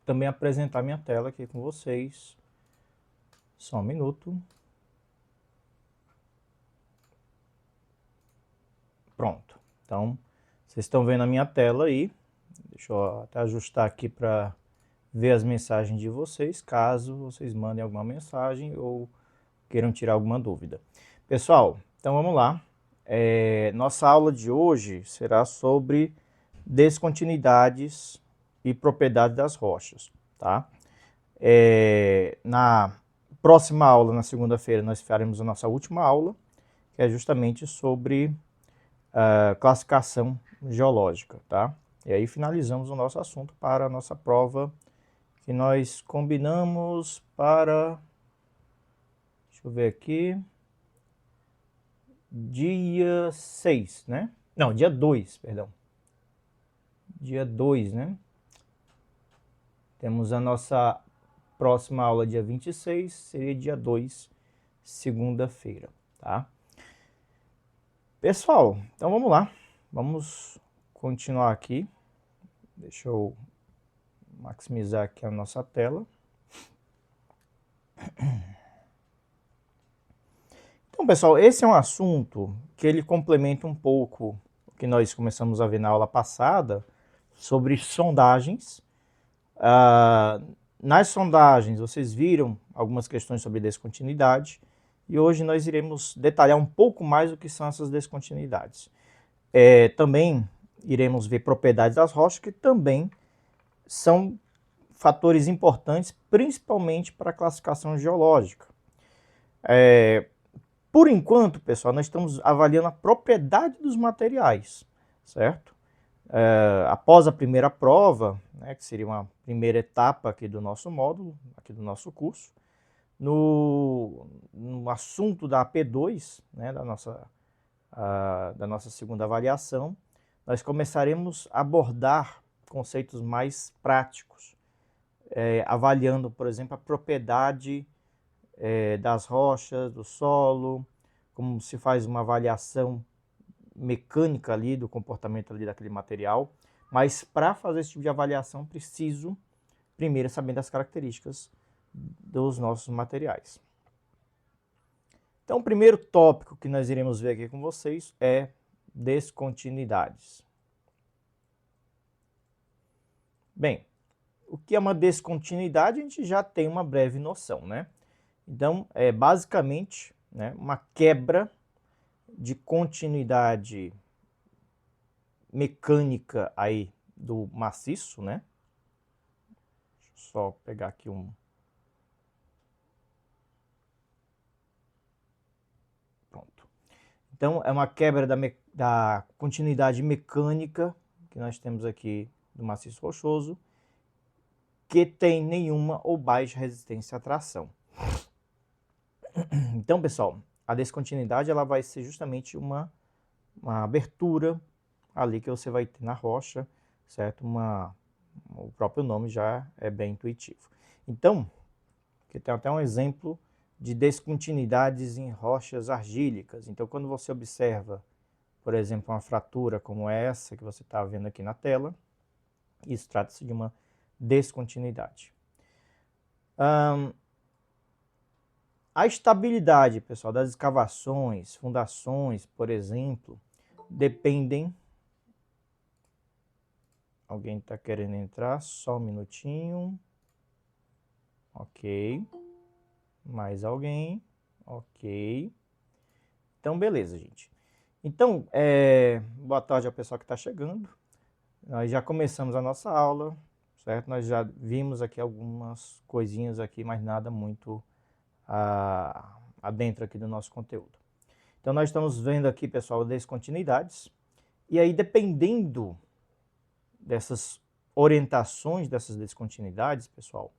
também apresentar minha tela aqui com vocês. Só um minuto. Pronto. Então, vocês estão vendo a minha tela aí. Deixa eu até ajustar aqui para ver as mensagens de vocês, caso vocês mandem alguma mensagem ou queiram tirar alguma dúvida. Pessoal, então vamos lá. Nossa aula de hoje será sobre descontinuidades e propriedades das rochas, tá? Na próxima aula, na segunda-feira, nós faremos a nossa última aula, que é justamente sobre classificação geológica, tá? E aí finalizamos o nosso assunto para a nossa prova que nós combinamos para, deixa eu ver aqui, dia 6, né? Não, dia 2, perdão. Dia 2, né? Temos a nossa próxima aula dia 26, seria dia 2, segunda-feira, tá? Pessoal, então vamos lá. Vamos continuar aqui. Deixa eu maximizar aqui a nossa tela. Então, pessoal, esse é um assunto que ele complementa um pouco o que nós começamos a ver na aula passada sobre sondagens. Nas sondagens, vocês viram algumas questões sobre descontinuidade e hoje nós iremos detalhar um pouco mais o que são essas descontinuidades. Também iremos ver propriedades das rochas, que também são fatores importantes, principalmente para a classificação geológica. Por enquanto, pessoal, nós estamos avaliando a propriedade dos materiais, certo? Após a primeira prova, né, que seria uma primeira etapa aqui do nosso módulo, aqui do nosso curso, no assunto da AP2, né, da nossa segunda avaliação, nós começaremos a abordar conceitos mais práticos, avaliando, por exemplo, a propriedade das rochas, do solo, como se faz uma avaliação mecânica ali do comportamento ali daquele material, mas para fazer esse tipo de avaliação preciso primeiro saber das características dos nossos materiais. Então o primeiro tópico que nós iremos ver aqui com vocês é descontinuidades. Bem, o que é uma descontinuidade a gente já tem uma breve noção, né? Então é basicamente, né, uma quebra de continuidade mecânica aí do maciço, né? Deixa eu só pegar aqui Pronto. Então é uma quebra da continuidade mecânica que nós temos aqui do maciço rochoso, que tem nenhuma ou baixa resistência à tração. Então, pessoal, a descontinuidade ela vai ser justamente uma abertura ali que você vai ter na rocha, certo? O próprio nome já é bem intuitivo. Então, aqui tem até um exemplo de descontinuidades em rochas argílicas. Então, quando você observa, por exemplo, uma fratura como essa que você está vendo aqui na tela, isso trata-se de uma descontinuidade. A estabilidade, pessoal, das escavações, fundações, por exemplo, dependem... Alguém está querendo entrar? Só um minutinho. Ok. Mais alguém? Ok. Então, beleza, gente. Então, boa tarde ao pessoal que está chegando. Nós já começamos a nossa aula, certo? Nós já vimos aqui algumas coisinhas aqui, mas nada muito adentro aqui do nosso conteúdo. Então, nós estamos vendo aqui, pessoal, descontinuidades. E aí, dependendo dessas orientações, dessas descontinuidades, pessoal,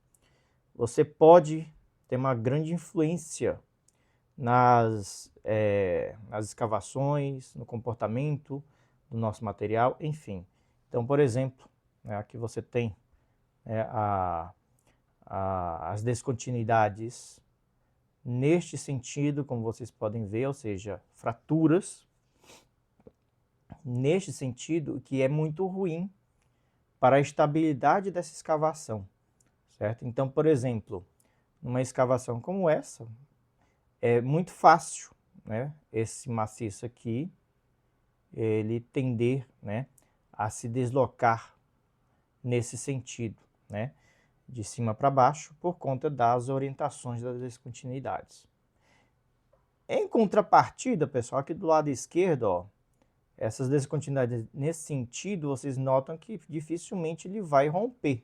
você pode ter uma grande influência nas escavações, no comportamento do nosso material, enfim. Então, por exemplo, né, aqui você tem as descontinuidades neste sentido, como vocês podem ver, ou seja, fraturas, neste sentido, que é muito ruim para a estabilidade dessa escavação, certo? Então, por exemplo, numa escavação como essa, é muito fácil, né, esse maciço aqui, ele tender, né, a se deslocar nesse sentido, né, de cima para baixo, por conta das orientações das descontinuidades. Em contrapartida, pessoal, aqui do lado esquerdo, ó, essas descontinuidades nesse sentido, vocês notam que dificilmente ele vai romper,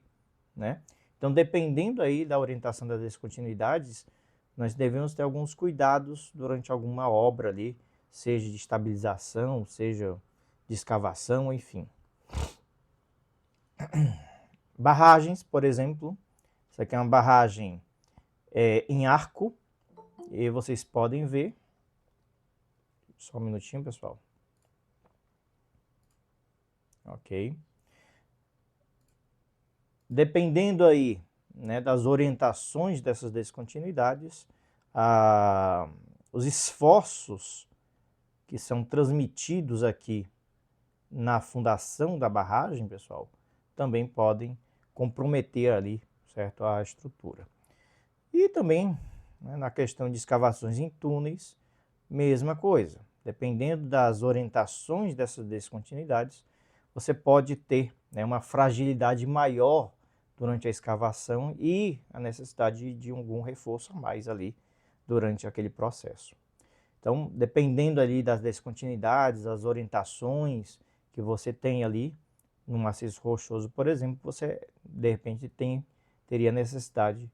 né? Então, dependendo aí da orientação das descontinuidades, nós devemos ter alguns cuidados durante alguma obra ali, seja de estabilização, seja de escavação, enfim. Barragens, por exemplo, isso aqui é uma barragem em arco, e vocês podem ver, só um minutinho, pessoal. Ok. Dependendo aí, né, das orientações dessas descontinuidades, os esforços que são transmitidos aqui na fundação da barragem, pessoal, também podem comprometer ali, certo, a estrutura. E também, né, na questão de escavações em túneis, mesma coisa. Dependendo das orientações dessas descontinuidades, você pode ter, né, uma fragilidade maior durante a escavação e a necessidade de algum reforço a mais ali durante aquele processo. Então, dependendo ali das descontinuidades, das orientações que você tem ali, no maciço rochoso, por exemplo, você de repente teria necessidade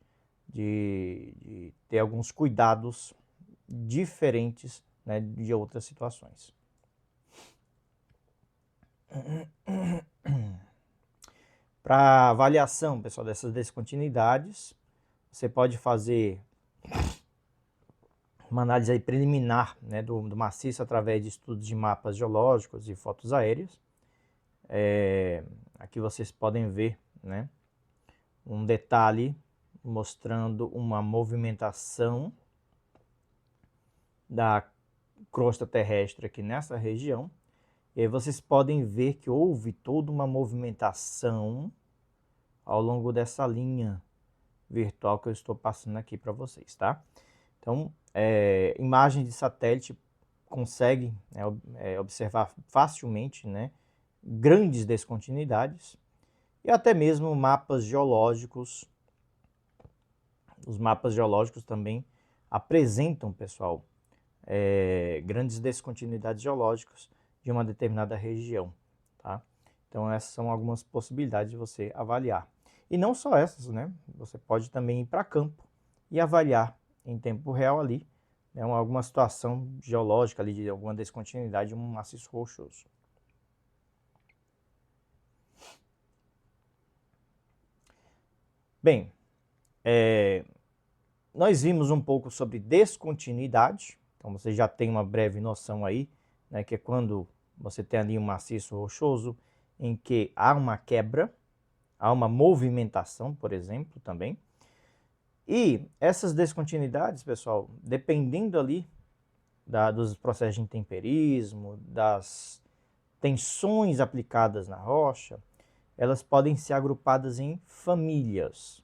de ter alguns cuidados diferentes, né, de outras situações. Para avaliação, pessoal, dessas descontinuidades, você pode fazer uma análise aí preliminar, né, do maciço através de estudos de mapas geológicos e fotos aéreas. Aqui vocês podem ver, né, um detalhe mostrando uma movimentação da crosta terrestre aqui nessa região. E aí vocês podem ver que houve toda uma movimentação ao longo dessa linha virtual que eu estou passando aqui para vocês, tá? Então, imagens de satélite conseguem, né, observar facilmente, né, grandes descontinuidades e até mesmo mapas geológicos. Os mapas geológicos também apresentam, pessoal, grandes descontinuidades geológicas de uma determinada região, tá? Então essas são algumas possibilidades de você avaliar. E não só essas, né? Você pode também ir para campo e avaliar em tempo real ali, né, alguma situação geológica ali de alguma descontinuidade de um maciço rochoso. Bem, nós vimos um pouco sobre descontinuidade, então você já tem uma breve noção aí, né, que é quando você tem ali um maciço rochoso em que há uma quebra, há uma movimentação, por exemplo, também. E essas descontinuidades, pessoal, dependendo ali dos processos de intemperismo, das tensões aplicadas na rocha, elas podem ser agrupadas em famílias.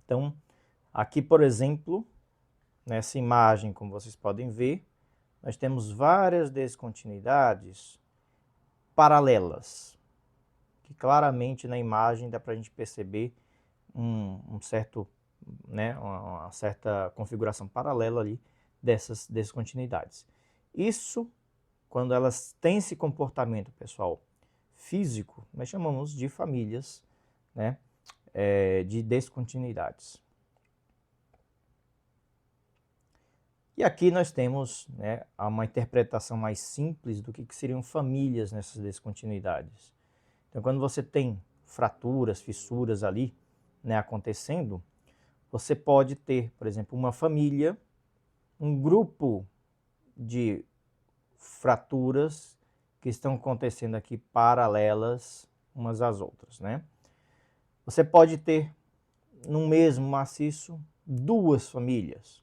Então, aqui, por exemplo, nessa imagem, como vocês podem ver, nós temos várias descontinuidades paralelas, que claramente na imagem dá para a gente perceber uma certa configuração paralela ali dessas descontinuidades. Isso, quando elas têm esse comportamento, pessoal, físico, nós chamamos de famílias, né, de descontinuidades. E aqui nós temos, né, uma interpretação mais simples do que seriam famílias nessas descontinuidades. Então, quando você tem fraturas, fissuras ali, né, acontecendo, você pode ter, por exemplo, uma família, um grupo de fraturas que estão acontecendo aqui paralelas umas às outras, né? Você pode ter no mesmo maciço duas famílias.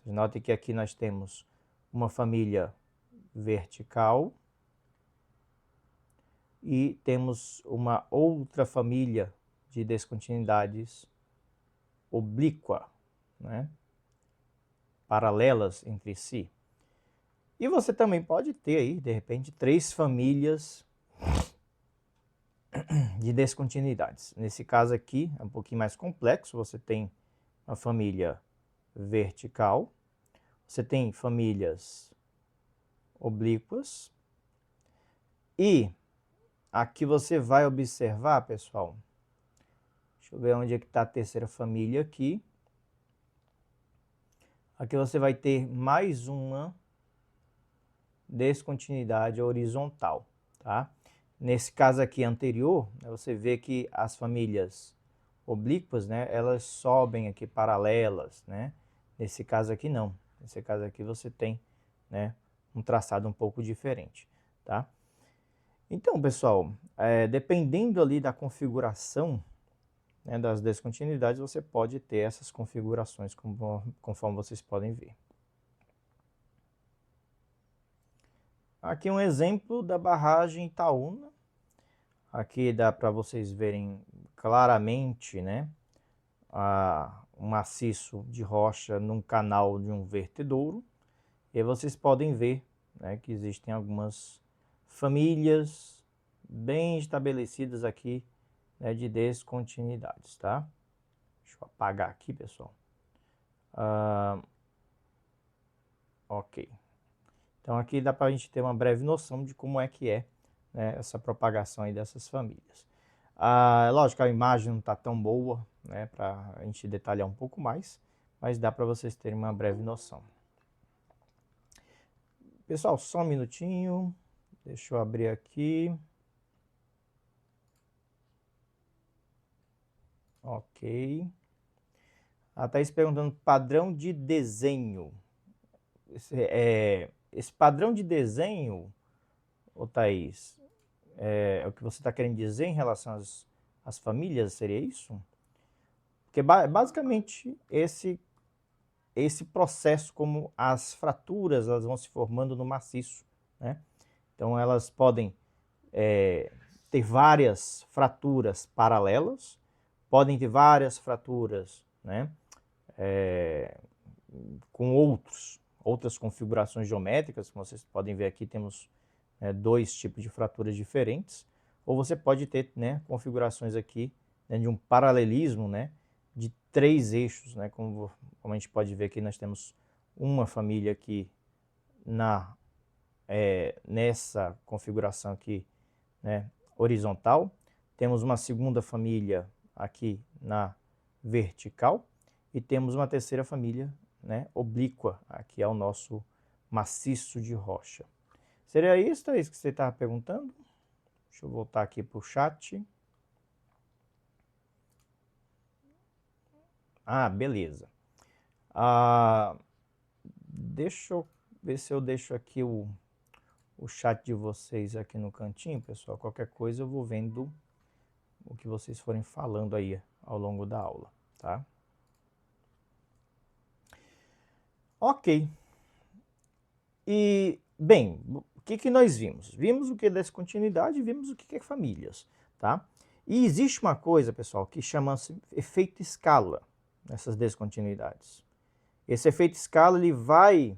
Vocês notem que aqui nós temos uma família vertical e temos uma outra família de descontinuidades oblíqua, né? Paralelas entre si. E você também pode ter aí, de repente, 3 famílias de descontinuidades. Nesse caso aqui é um pouquinho mais complexo, você tem uma família vertical, você tem famílias oblíquas, e aqui você vai observar, pessoal, deixa eu ver onde é que está a terceira família aqui. Aqui você vai ter mais uma descontinuidade horizontal, tá? Nesse caso aqui anterior, você vê que as famílias oblíquas, né, elas sobem aqui paralelas, né? Nesse caso aqui não. Nesse caso aqui você tem, né, um traçado um pouco diferente, tá? Então, pessoal, dependendo ali da configuração, né, das descontinuidades, você pode ter essas configurações conforme vocês podem ver. Aqui um exemplo da barragem Itaúna. Aqui dá para vocês verem claramente, né, um maciço de rocha num canal de um vertedouro. E vocês podem ver, né, que existem algumas famílias bem estabelecidas aqui, né, de descontinuidades, tá? Deixa eu apagar aqui, pessoal. Ok. Então aqui dá para a gente ter uma breve noção de como é que é, né, essa propagação aí dessas famílias. Lógico, a imagem não está tão boa, né, para a gente detalhar um pouco mais, mas dá para vocês terem uma breve noção. Pessoal, só um minutinho, deixa eu abrir aqui. Ok. A Thaís perguntando padrão de desenho. Esse padrão de desenho, ô Thaís, é o que você está querendo dizer em relação às famílias, seria isso? Porque basicamente esse processo, como as fraturas elas vão se formando no maciço, né? Então elas podem ter várias fraturas paralelas, podem ter várias fraturas, né, com outras configurações geométricas, como vocês podem ver aqui, temos 2 tipos de fraturas diferentes, ou você pode ter, né, configurações aqui, né, de um paralelismo, né, de 3 eixos, né, como a gente pode ver aqui, nós temos uma família aqui nessa configuração aqui, né, horizontal, temos uma segunda família aqui na vertical e temos uma terceira família, né, oblíqua, aqui é o nosso maciço de rocha. Seria isso, é isso que você estava perguntando? Deixa eu voltar aqui para o chat. Beleza. Deixa eu ver se eu deixo aqui o chat de vocês aqui no cantinho, pessoal. Qualquer coisa eu vou vendo o que vocês forem falando aí ao longo da aula, tá? Ok. E, bem, o que nós vimos? Vimos o que é descontinuidade e vimos o que é famílias, tá? E existe uma coisa, pessoal, que chama-se efeito escala nessas descontinuidades. Esse efeito escala ele vai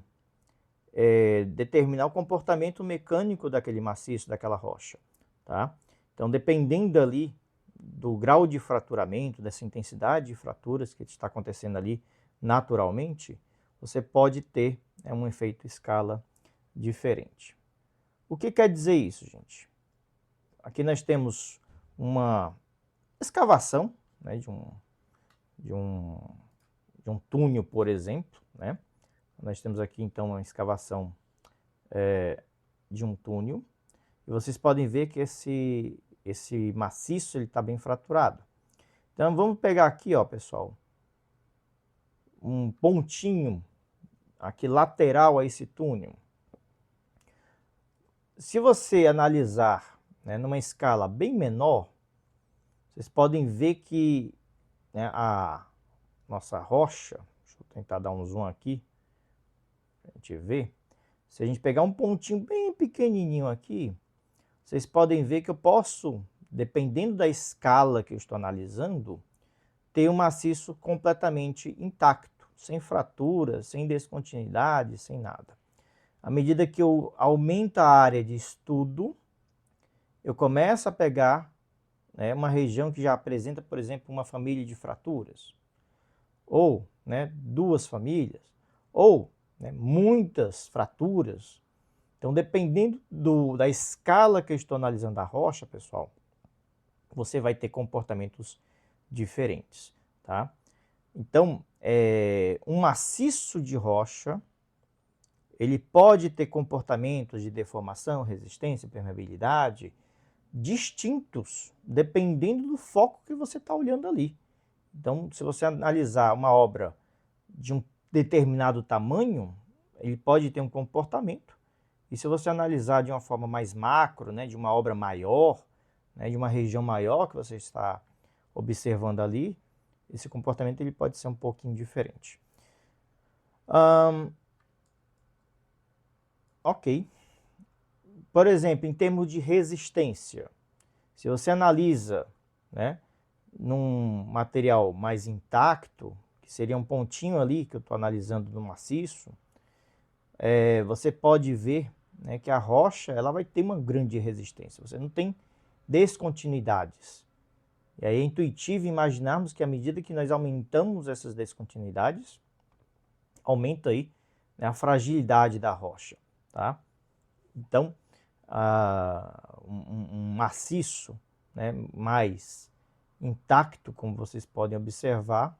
determinar o comportamento mecânico daquele maciço, daquela rocha, tá? Então, dependendo ali do grau de fraturamento, dessa intensidade de fraturas que está acontecendo ali naturalmente, você pode ter um efeito escala diferente. O que quer dizer isso, gente? Aqui nós temos uma escavação, né, de um túnel, por exemplo, né? Nós temos aqui então uma escavação de um túnel, e vocês podem ver que esse maciço está bem fraturado. Então vamos pegar aqui, ó, pessoal, um pontinho aqui lateral a esse túnel. Se você analisar, né, numa escala bem menor, vocês podem ver que, né, a nossa rocha, deixa eu tentar dar um zoom aqui, para a gente ver. Se a gente pegar um pontinho bem pequenininho aqui, vocês podem ver que eu posso dependendo da escala que eu estou analisando, ter um maciço completamente intacto, sem fraturas, sem descontinuidade, sem nada. À medida que eu aumento a área de estudo, eu começo a pegar, né, uma região que já apresenta, por exemplo, uma família de fraturas, ou, né, duas famílias, ou, né, muitas fraturas. Então, dependendo da escala que eu estou analisando a rocha, pessoal, você vai ter comportamentos diferentes, tá? Então, um maciço de rocha, ele pode ter comportamentos de deformação, resistência, permeabilidade, distintos, dependendo do foco que você está olhando ali. Então, se você analisar uma obra de um determinado tamanho, ele pode ter um comportamento. E se você analisar de uma forma mais macro, né, de uma obra maior, né, de uma região maior que você está observando ali, esse comportamento ele pode ser um pouquinho diferente. Ok. Por exemplo, em termos de resistência, se você analisa, né, num material mais intacto, que seria um pontinho ali que eu estou analisando no maciço, você pode ver, né, que a rocha ela vai ter uma grande resistência. Você não tem descontinuidades. E aí é intuitivo imaginarmos que à medida que nós aumentamos essas descontinuidades, aumenta aí, né, a fragilidade da rocha, tá? Então, um maciço, né, mais intacto, como vocês podem observar,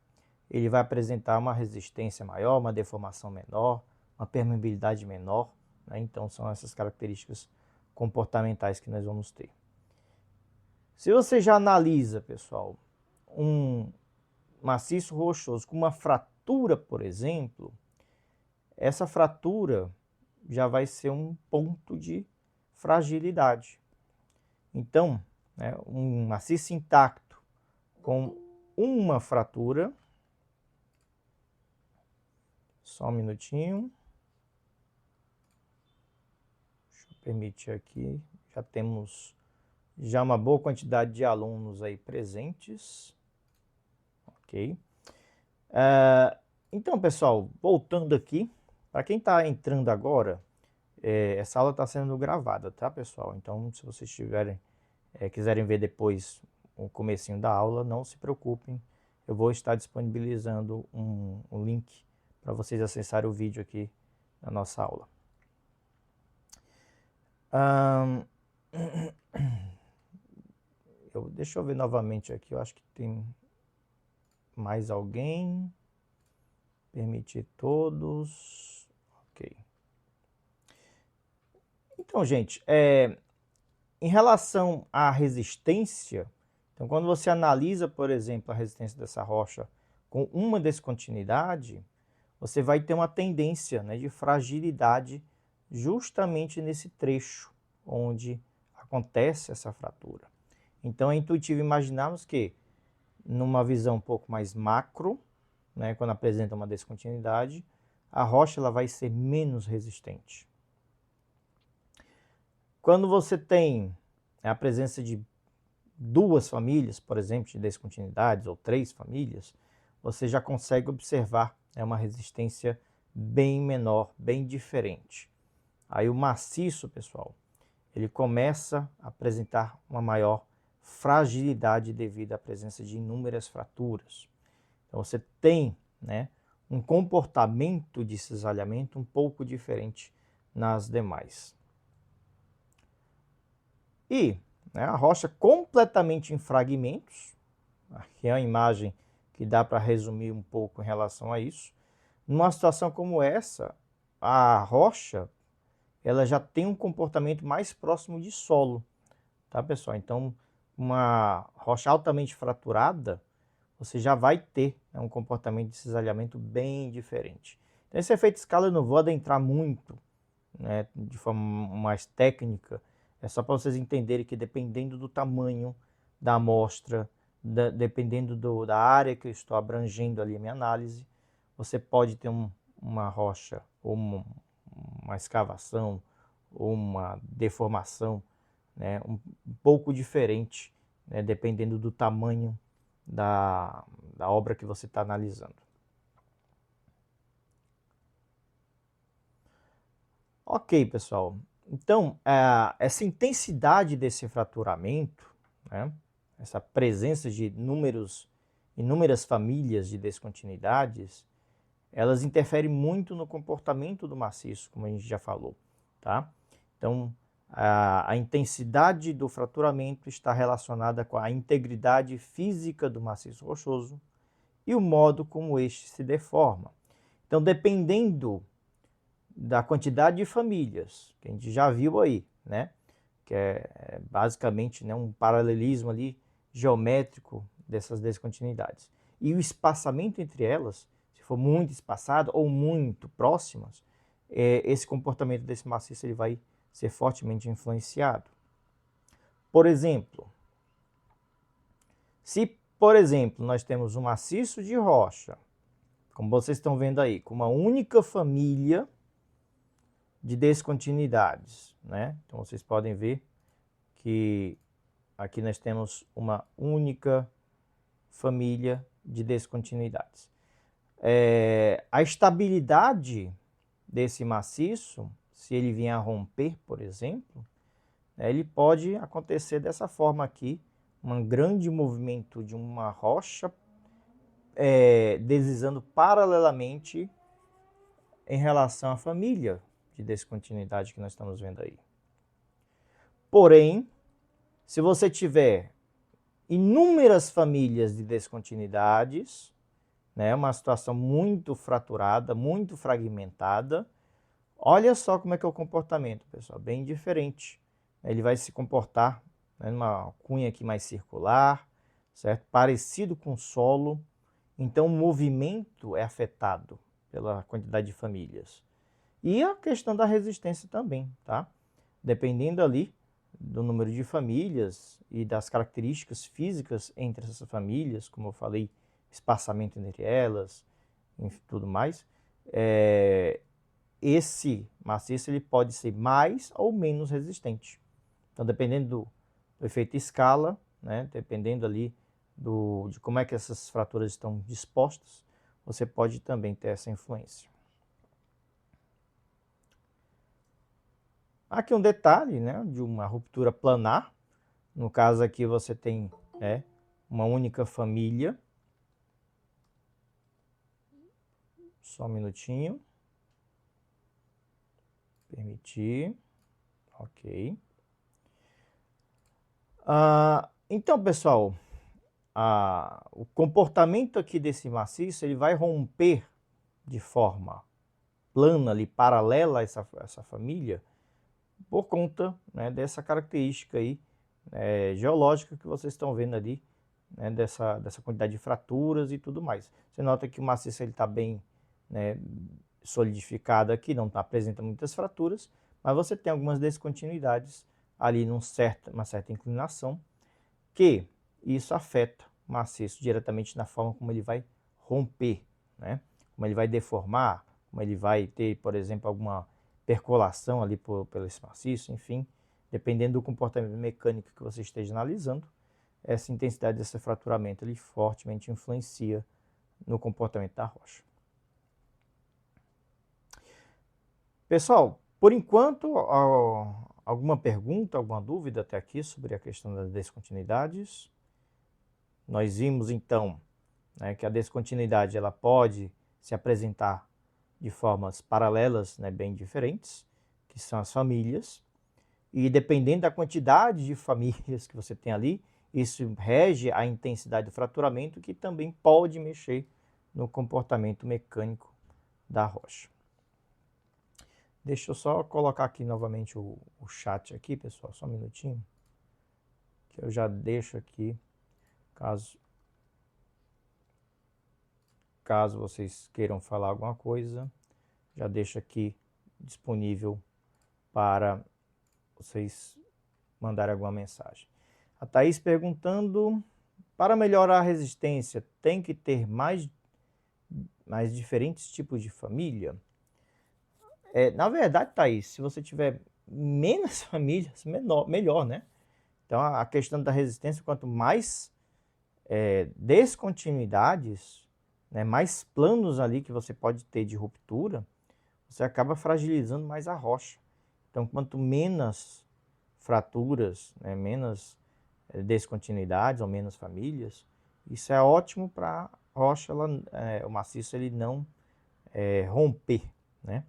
ele vai apresentar uma resistência maior, uma deformação menor, uma permeabilidade menor, né? Então são essas características comportamentais que nós vamos ter. Se você já analisa, pessoal, um maciço rochoso com uma fratura, por exemplo, essa fratura já vai ser um ponto de fragilidade. Então, né, um maciço intacto com uma fratura, só um minutinho, deixa eu permitir aqui, já temos já uma boa quantidade de alunos aí presentes, ok? Então, pessoal, voltando aqui, para quem está entrando agora, essa aula está sendo gravada, tá, pessoal? Então, se vocês quiserem ver depois o comecinho da aula, não se preocupem, eu vou estar disponibilizando um link para vocês acessarem o vídeo aqui na nossa aula. Deixa eu ver novamente aqui, eu acho que tem mais alguém. Permitir todos. Ok. Então, gente, em relação à resistência, então quando você analisa, por exemplo, a resistência dessa rocha com uma descontinuidade, você vai ter uma tendência, né, de fragilidade justamente nesse trecho onde acontece essa fratura. Então é intuitivo imaginarmos que, numa visão um pouco mais macro, né, quando apresenta uma descontinuidade, a rocha ela vai ser menos resistente. Quando você tem a presença de duas famílias, por exemplo, de descontinuidades, ou três famílias, você já consegue observar, né, uma resistência bem menor, bem diferente. Aí o maciço, pessoal, ele começa a apresentar uma maior fragilidade devido à presença de inúmeras fraturas. Então você tem, né, um comportamento de cisalhamento um pouco diferente nas demais. E, né, a rocha completamente em fragmentos, aqui é uma imagem que dá para resumir um pouco em relação a isso. Numa situação como essa, a rocha ela já tem um comportamento mais próximo de solo, tá, pessoal? Então, uma rocha altamente fraturada, você já vai ter, né, um comportamento de cisalhamento bem diferente. Então, esse efeito escala eu não vou adentrar muito, né, de forma mais técnica, é só para vocês entenderem que dependendo do tamanho da amostra, dependendo da área que eu estou abrangendo ali a minha análise, você pode ter uma rocha ou uma escavação ou uma deformação, né, um pouco diferente né, dependendo do tamanho da obra que você está analisando. Ok, pessoal. Então, essa intensidade desse fraturamento, né, essa presença de inúmeras famílias de descontinuidades, elas interferem muito no comportamento do maciço, como a gente já falou, tá? Então, a intensidade do fraturamento está relacionada com a integridade física do maciço rochoso e o modo como este se deforma. Então, dependendo da quantidade de famílias, que a gente já viu aí, né? Que é basicamente, né, um paralelismo ali geométrico dessas descontinuidades. E o espaçamento entre elas, se for muito espaçado ou muito próximas, esse comportamento desse maciço ele vai ser fortemente influenciado. Por exemplo, se, por exemplo, nós temos um maciço de rocha, como vocês estão vendo aí, com uma única família de descontinuidades, né? Então vocês podem ver que aqui nós temos uma única família de descontinuidades. A estabilidade desse maciço, se ele vier a romper, por exemplo, ele pode acontecer dessa forma aqui, um grande movimento de uma rocha deslizando paralelamente em relação à família de descontinuidade que nós estamos vendo aí. Porém, se você tiver inúmeras famílias de descontinuidades, né, uma situação muito fraturada, muito fragmentada, olha só como é que é o comportamento, pessoal, bem diferente. Ele vai se comportar, né, numa cunha aqui mais circular, certo? Parecido com o solo, então o movimento é afetado pela quantidade de famílias. E a questão da resistência também, tá? Dependendo ali do número de famílias e das características físicas entre essas famílias, como eu falei, espaçamento entre elas, enfim, tudo mais, esse maciço ele pode ser mais ou menos resistente. Então, dependendo do efeito escala, né, dependendo ali de como é que essas fraturas estão dispostas, você pode também ter essa influência. Aqui um detalhe, né, de uma ruptura planar. No caso aqui você tem uma única família. Só um minutinho. Permitir. Ok. Então, pessoal, o comportamento aqui desse maciço ele vai romper de forma plana, ali, paralela a essa família, por conta, né, dessa característica aí, geológica que vocês estão vendo ali, né, dessa quantidade de fraturas e tudo mais. Você nota que o maciço está bem, né, solidificado aqui, não apresenta muitas fraturas, mas você tem algumas descontinuidades ali uma certa inclinação, que isso afeta o maciço diretamente na forma como ele vai romper, né? Como ele vai deformar, como ele vai ter, por exemplo, alguma percolação ali pelo esse maciço, enfim, dependendo do comportamento mecânico que você esteja analisando, essa intensidade desse fraturamento ele fortemente influencia no comportamento da rocha. Pessoal, por enquanto, alguma pergunta, alguma dúvida até aqui sobre a questão das descontinuidades? Nós vimos então, né, que a descontinuidade ela pode se apresentar de formas paralelas, né, bem diferentes, que são as famílias, e dependendo da quantidade de famílias que você tem ali, isso rege a intensidade do fraturamento, que também pode mexer no comportamento mecânico da rocha. Deixa eu só colocar aqui novamente o chat aqui, pessoal, só um minutinho, que eu já deixo aqui, caso vocês queiram falar alguma coisa, já deixo aqui disponível para vocês mandarem alguma mensagem. A Thaís perguntando, para melhorar a resistência, tem que ter mais diferentes tipos de família? Na verdade, Thaís, se você tiver menos famílias, melhor, né? Então, a questão da resistência, quanto mais descontinuidades, né, mais planos ali que você pode ter de ruptura, você acaba fragilizando mais a rocha. Então, quanto menos fraturas, né, menos descontinuidades ou menos famílias, isso é ótimo para a rocha, o maciço ele não romper, né?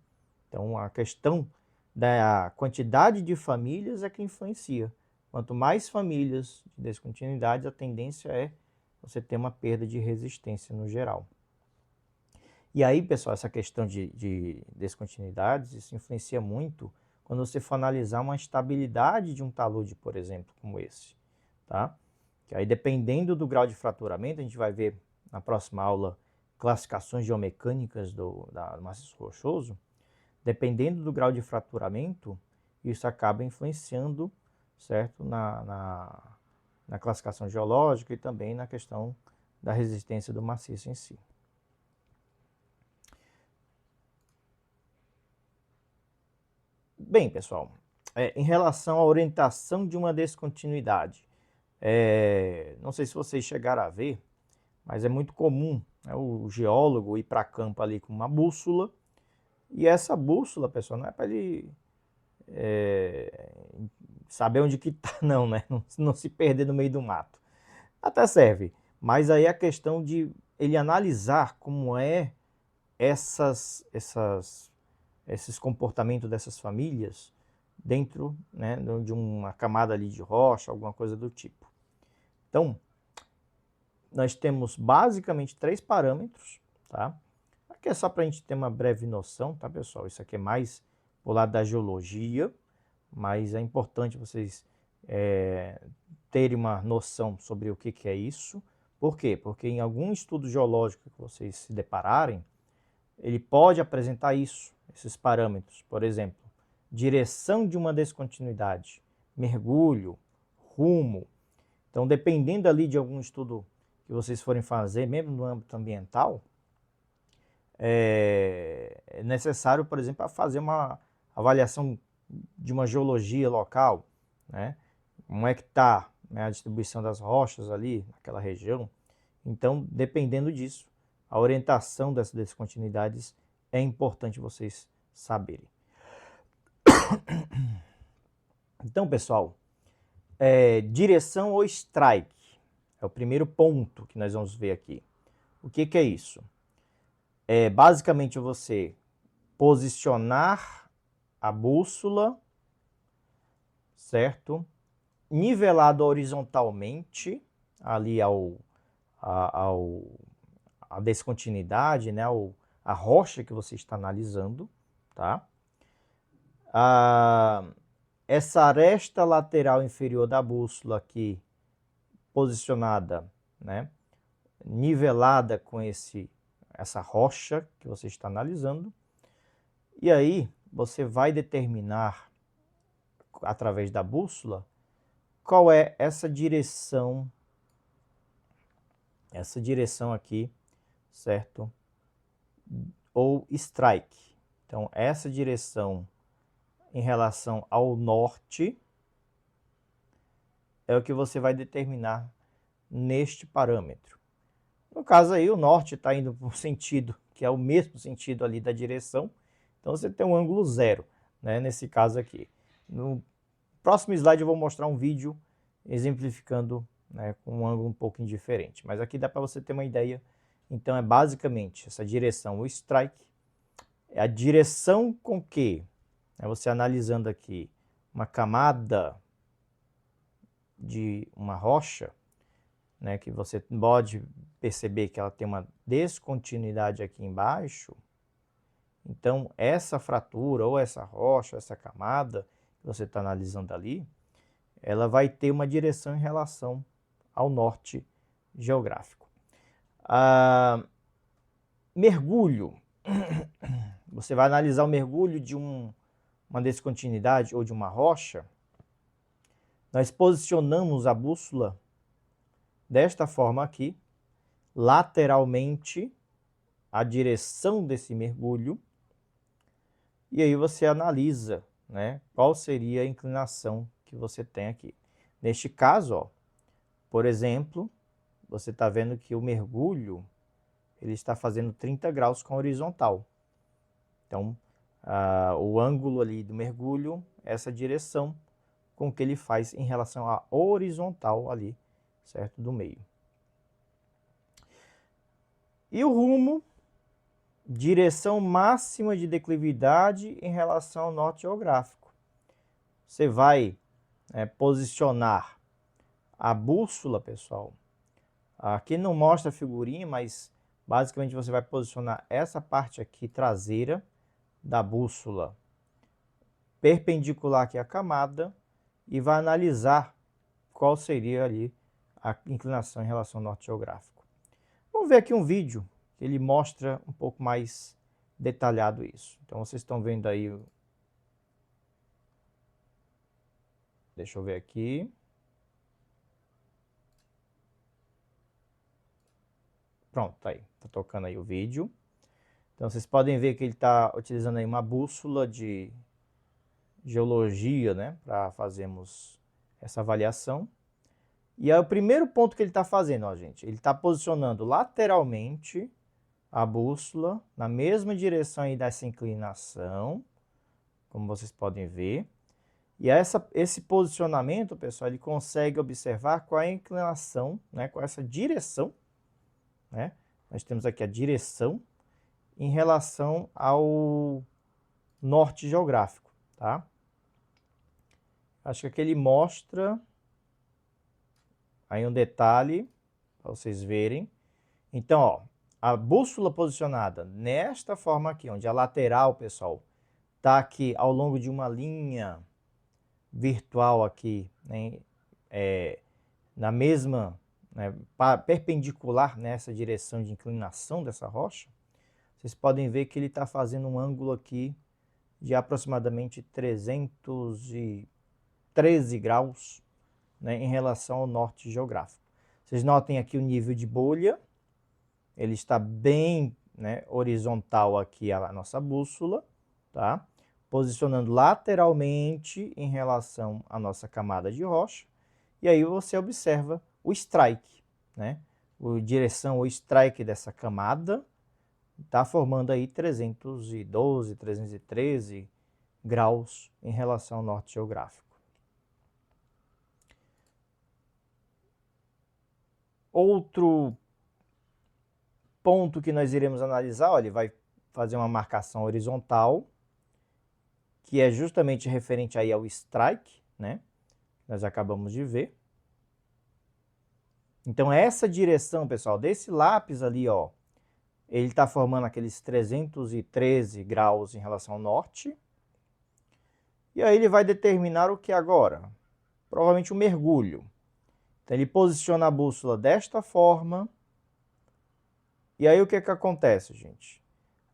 Então, a questão da quantidade de famílias é que influencia. Quanto mais famílias de descontinuidade, a tendência é você ter uma perda de resistência no geral. E aí, pessoal, essa questão de descontinuidades, isso influencia muito quando você for analisar uma estabilidade de um talude, por exemplo, como esse, tá? Que aí, dependendo do grau de fraturamento, a gente vai ver na próxima aula classificações geomecânicas do maciço rochoso. Dependendo do grau de fraturamento, isso acaba influenciando, certo, na classificação geológica e também na questão da resistência do maciço em si. Bem, pessoal, em relação à orientação de uma descontinuidade, não sei se vocês chegaram a ver, mas é muito comum, né, o geólogo ir para campo ali com uma bússola, e essa bússola, pessoal, não é para ele saber onde que está, não, né? Não se perder no meio do mato. Até serve, mas aí a questão de ele analisar como é esses comportamentos dessas famílias dentro, né, de uma camada ali de rocha, alguma coisa do tipo. Então, nós temos basicamente 3 parâmetros, tá? Aqui é só para a gente ter uma breve noção, tá, pessoal? Isso aqui é mais pro lado da geologia, mas é importante vocês terem uma noção sobre o que é isso. Por quê? Porque em algum estudo geológico que vocês se depararem, ele pode apresentar isso, esses parâmetros. Por exemplo, direção de uma descontinuidade, mergulho, rumo. Então, dependendo ali de algum estudo que vocês forem fazer, mesmo no âmbito ambiental, é necessário, por exemplo, fazer uma avaliação de uma geologia local, né? Como é que está, né, a distribuição das rochas ali naquela região. Então, dependendo disso, a orientação dessas descontinuidades é importante vocês saberem. Então, pessoal, direção ou strike é o primeiro ponto que nós vamos ver aqui. O que é isso? É basicamente você posicionar a bússola, certo? Nivelado horizontalmente ali a descontinuidade, né? A rocha que você está analisando, tá? Essa aresta lateral inferior da bússola aqui, posicionada, né? Nivelada com essa rocha que você está analisando. E aí você vai determinar, através da bússola, qual é essa direção aqui, certo? Ou strike. Então, essa direção em relação ao norte é o que você vai determinar neste parâmetro. No caso aí, o norte está indo para um sentido que é o mesmo sentido ali da direção, então você tem um ângulo zero, né, nesse caso aqui. No próximo slide eu vou mostrar um vídeo exemplificando, né, com um ângulo um pouco diferente, mas aqui dá para você ter uma ideia. Então é basicamente essa direção, o strike, é a direção com que, né, você analisando aqui uma camada de uma rocha, né, que você pode perceber que ela tem uma descontinuidade aqui embaixo. Então, essa fratura, ou essa rocha, essa camada que você está analisando ali, ela vai ter uma direção em relação ao norte geográfico. Mergulho. Você vai analisar o mergulho de uma descontinuidade ou de uma rocha. Nós posicionamos a bússola desta forma aqui, lateralmente, a direção desse mergulho, e aí você analisa, né, qual seria a inclinação que você tem aqui. Neste caso, ó, por exemplo, você está vendo que o mergulho ele está fazendo 30 graus com a horizontal. Então, o ângulo ali do mergulho, essa direção com que ele faz em relação à horizontal ali, certo? Do meio. E o rumo, direção máxima de declividade em relação ao norte geográfico. Você vai posicionar a bússola, pessoal. Aqui não mostra a figurinha, mas basicamente você vai posicionar essa parte aqui traseira da bússola perpendicular aqui à camada e vai analisar qual seria ali a inclinação em relação ao norte geográfico. Vamos ver aqui um vídeo que ele mostra um pouco mais detalhado isso. Então vocês estão vendo aí, deixa eu ver aqui. Pronto, tá aí, tá tocando aí o vídeo. Então vocês podem ver que ele está utilizando aí uma bússola de geologia, né, para fazermos essa avaliação. E aí o primeiro ponto que ele está fazendo, ó, gente, ele está posicionando lateralmente a bússola na mesma direção aí dessa inclinação, como vocês podem ver. E esse posicionamento, pessoal, ele consegue observar qual é a inclinação, né, com essa direção, né? Nós temos aqui a direção em relação ao norte geográfico, tá? Acho que aqui ele mostra aí um detalhe para vocês verem. Então, ó, a bússola posicionada nesta forma aqui, onde a lateral, pessoal, está aqui ao longo de uma linha virtual aqui, né, na mesma, né, perpendicular nessa direção de inclinação dessa rocha, vocês podem ver que ele está fazendo um ângulo aqui de aproximadamente 313 graus, né, em relação ao norte geográfico. Vocês notem aqui o nível de bolha, ele está bem, né, horizontal aqui a nossa bússola, tá? Posicionando lateralmente em relação à nossa camada de rocha. E aí você observa o strike, né? A direção ou strike dessa camada está formando aí 312, 313 graus em relação ao norte geográfico. Outro ponto que nós iremos analisar, olha, ele vai fazer uma marcação horizontal, que é justamente referente aí ao strike, né? Nós acabamos de ver. Então essa direção, pessoal, desse lápis ali, ó, ele está formando aqueles 313 graus em relação ao norte. E aí ele vai determinar o que agora? Provavelmente um mergulho. Então ele posiciona a bússola desta forma. E aí o que que acontece, gente?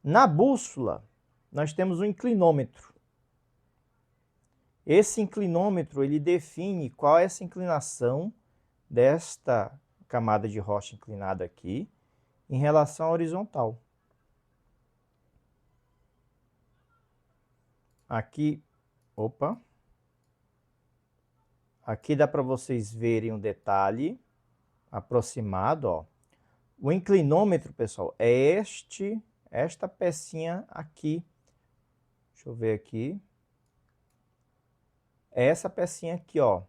Na bússola, nós temos um inclinômetro. Esse inclinômetro, ele define qual é essa inclinação desta camada de rocha inclinada aqui em relação à horizontal. Aqui, opa. Aqui dá para vocês verem um detalhe aproximado, ó. O inclinômetro, pessoal, é esta pecinha aqui. Deixa eu ver aqui. É essa pecinha aqui, ó,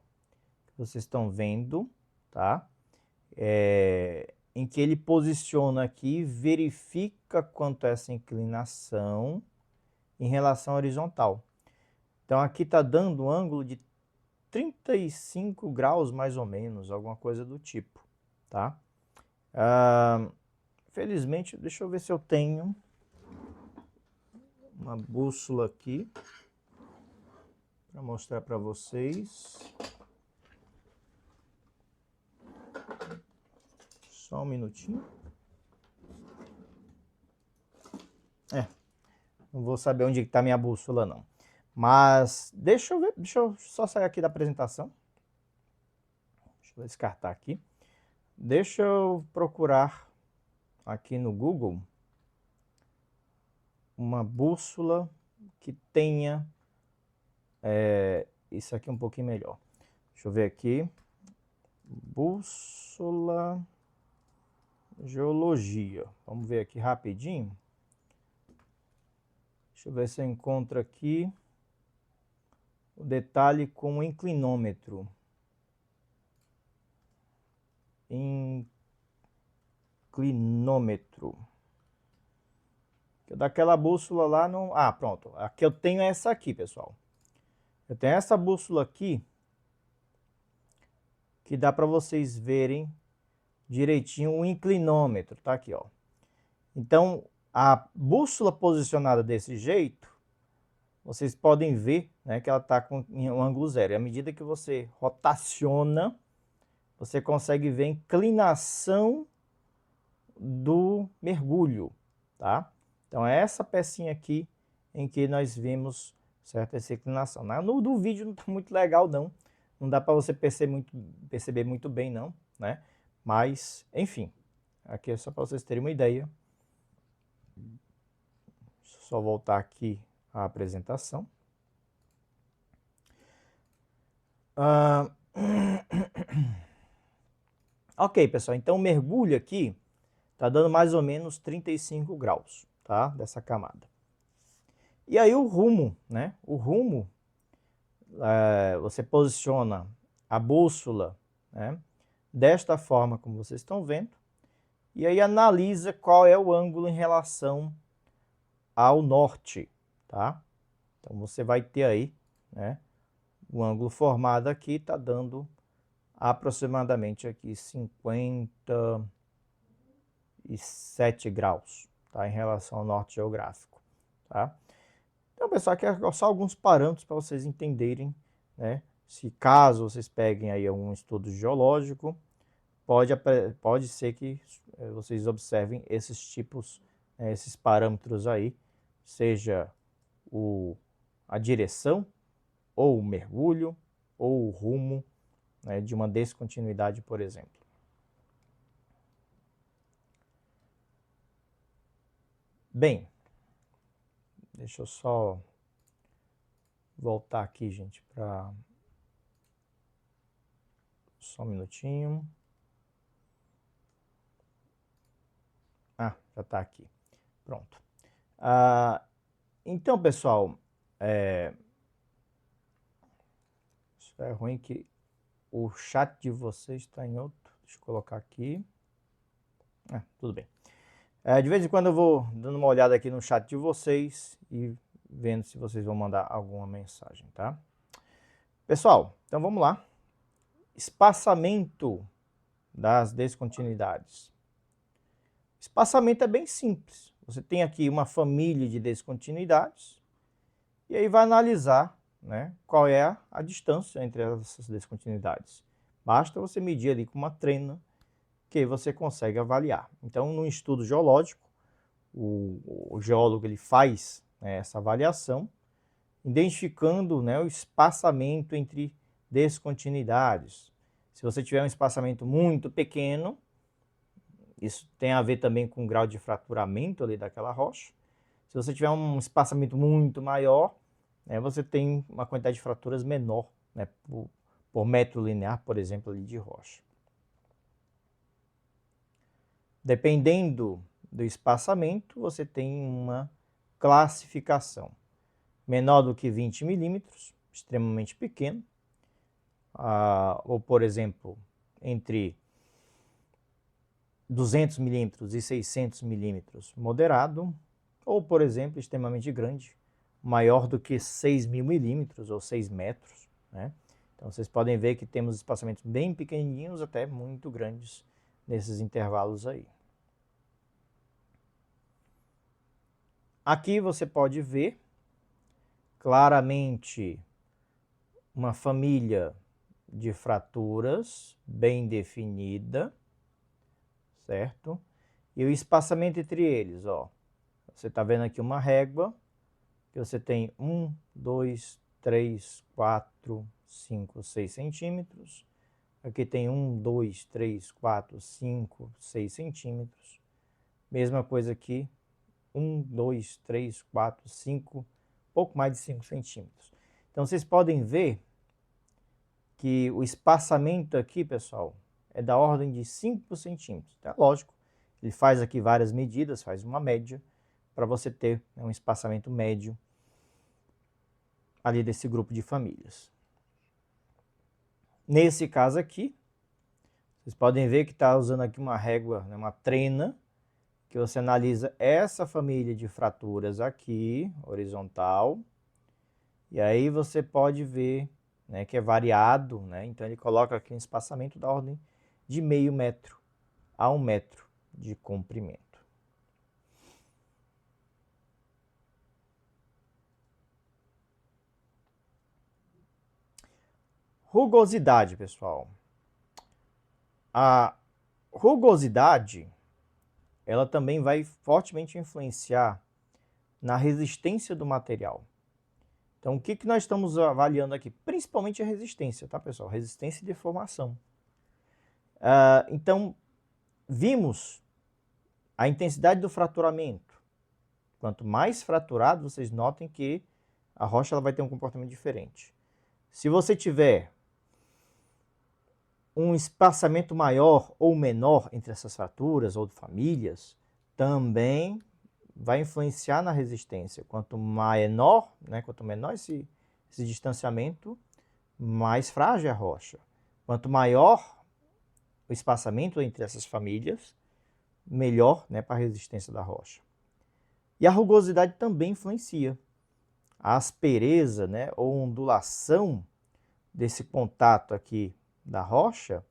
que vocês estão vendo, tá? Em que ele posiciona aqui e verifica quanto é essa inclinação em relação à horizontal. Então aqui está dando um ângulo de 35 graus mais ou menos, alguma coisa do tipo, tá? Felizmente, deixa eu ver se eu tenho uma bússola aqui para mostrar para vocês. Só um minutinho. Não vou saber onde está minha bússola, não. Mas deixa eu ver, deixa eu só sair aqui da apresentação. Deixa eu descartar aqui. Deixa eu procurar aqui no Google uma bússola que tenha isso aqui um pouquinho melhor. Deixa eu ver aqui. Bússola Geologia. Vamos ver aqui rapidinho. Deixa eu ver se eu encontro aqui o detalhe com o inclinômetro. Inclinômetro. Daquela bússola lá não... Ah, pronto. Aqui eu tenho essa aqui, pessoal. Eu tenho essa bússola aqui, que dá para vocês verem direitinho o inclinômetro, tá aqui, ó. Então, a bússola posicionada desse jeito, vocês podem ver, né, que ela está com um ângulo zero. E à medida que você rotaciona, você consegue ver a inclinação do mergulho, tá? Então, é essa pecinha aqui em que nós vimos, certo, essa inclinação. No do vídeo não está muito legal, não. Não dá para você perceber muito bem, não, né? Mas, enfim, aqui é só para vocês terem uma ideia. Só voltar aqui a apresentação. Ok, pessoal, então o mergulho aqui está dando mais ou menos 35 graus, tá? Dessa camada. E aí o rumo, né? O rumo, você posiciona a bússola, né, desta forma como vocês estão vendo, e aí analisa qual é o ângulo em relação ao norte, tá? Então você vai ter aí, né, o ângulo formado aqui está dando aproximadamente aqui 57 graus, tá? Em relação ao norte geográfico, tá? Então, pessoal, aqui é só alguns parâmetros para vocês entenderem, né? Se caso vocês peguem aí algum estudo geológico, pode ser que vocês observem esses tipos, esses parâmetros aí, seja a direção, ou o mergulho, ou o rumo, né, de uma descontinuidade, por exemplo. Bem, deixa eu só voltar aqui, gente, para... Só um minutinho. Ah, já está aqui. Pronto. Então, pessoal, isso é ruim que o chat de vocês está em outro. Deixa eu colocar aqui. Tudo bem. De vez em quando eu vou dando uma olhada aqui no chat de vocês e vendo se vocês vão mandar alguma mensagem, tá? Pessoal, então vamos lá. Espaçamento das descontinuidades. Espaçamento é bem simples. Você tem aqui uma família de descontinuidades e aí vai analisar, né, qual é a distância entre essas descontinuidades. Basta você medir ali com uma trena que você consegue avaliar. Então, no estudo geológico, o geólogo ele faz, né, essa avaliação, identificando, né, o espaçamento entre descontinuidades. Se você tiver um espaçamento muito pequeno, isso tem a ver também com o grau de fraturamento ali daquela rocha. Se você tiver um espaçamento muito maior, né, você tem uma quantidade de fraturas menor, né, por metro linear, por exemplo, ali de rocha. Dependendo do espaçamento, você tem uma classificação. Menor do que 20 milímetros, extremamente pequeno. Ou, por exemplo, entre 200 milímetros e 600 milímetros, moderado. Ou, por exemplo, extremamente grande, maior do que 6.000 milímetros ou 6 metros, né? Então, vocês podem ver que temos espaçamentos bem pequenininhos até muito grandes nesses intervalos aí. Aqui você pode ver claramente uma família de fraturas bem definida, certo? E o espaçamento entre eles, ó. Você está vendo aqui uma régua, que você tem 1, 2, 3, 4, 5, 6 centímetros. Aqui tem 1, 2, 3, 4, 5, 6 centímetros. Mesma coisa aqui, 1, 2, 3, 4, 5, pouco mais de 5 centímetros. Então, vocês podem ver que o espaçamento aqui, pessoal, é da ordem de 5 centímetros. Então, é lógico, ele faz aqui várias medidas, faz uma média, para você ter, né, um espaçamento médio ali desse grupo de famílias. Nesse caso aqui, vocês podem ver que está usando aqui uma régua, né, uma trena, que você analisa essa família de fraturas aqui, horizontal, e aí você pode ver, né, que é variado, né, então ele coloca aqui um espaçamento da ordem de meio metro a 1 metro de comprimento. Rugosidade, pessoal. A rugosidade, ela também vai fortemente influenciar na resistência do material. Então, o que nós estamos avaliando aqui? Principalmente a resistência, tá, pessoal? Resistência e deformação. Então, vimos a intensidade do fraturamento. Quanto mais fraturado, vocês notem que a rocha ela vai ter um comportamento diferente. Se você tiver um espaçamento maior ou menor entre essas fraturas ou famílias, também vai influenciar na resistência. Quanto menor, né, quanto menor esse distanciamento, mais frágil é a rocha. Quanto maior o espaçamento entre essas famílias, melhor, né, para a resistência da rocha. E a rugosidade também influencia. A aspereza, né, ou ondulação desse contato aqui da rocha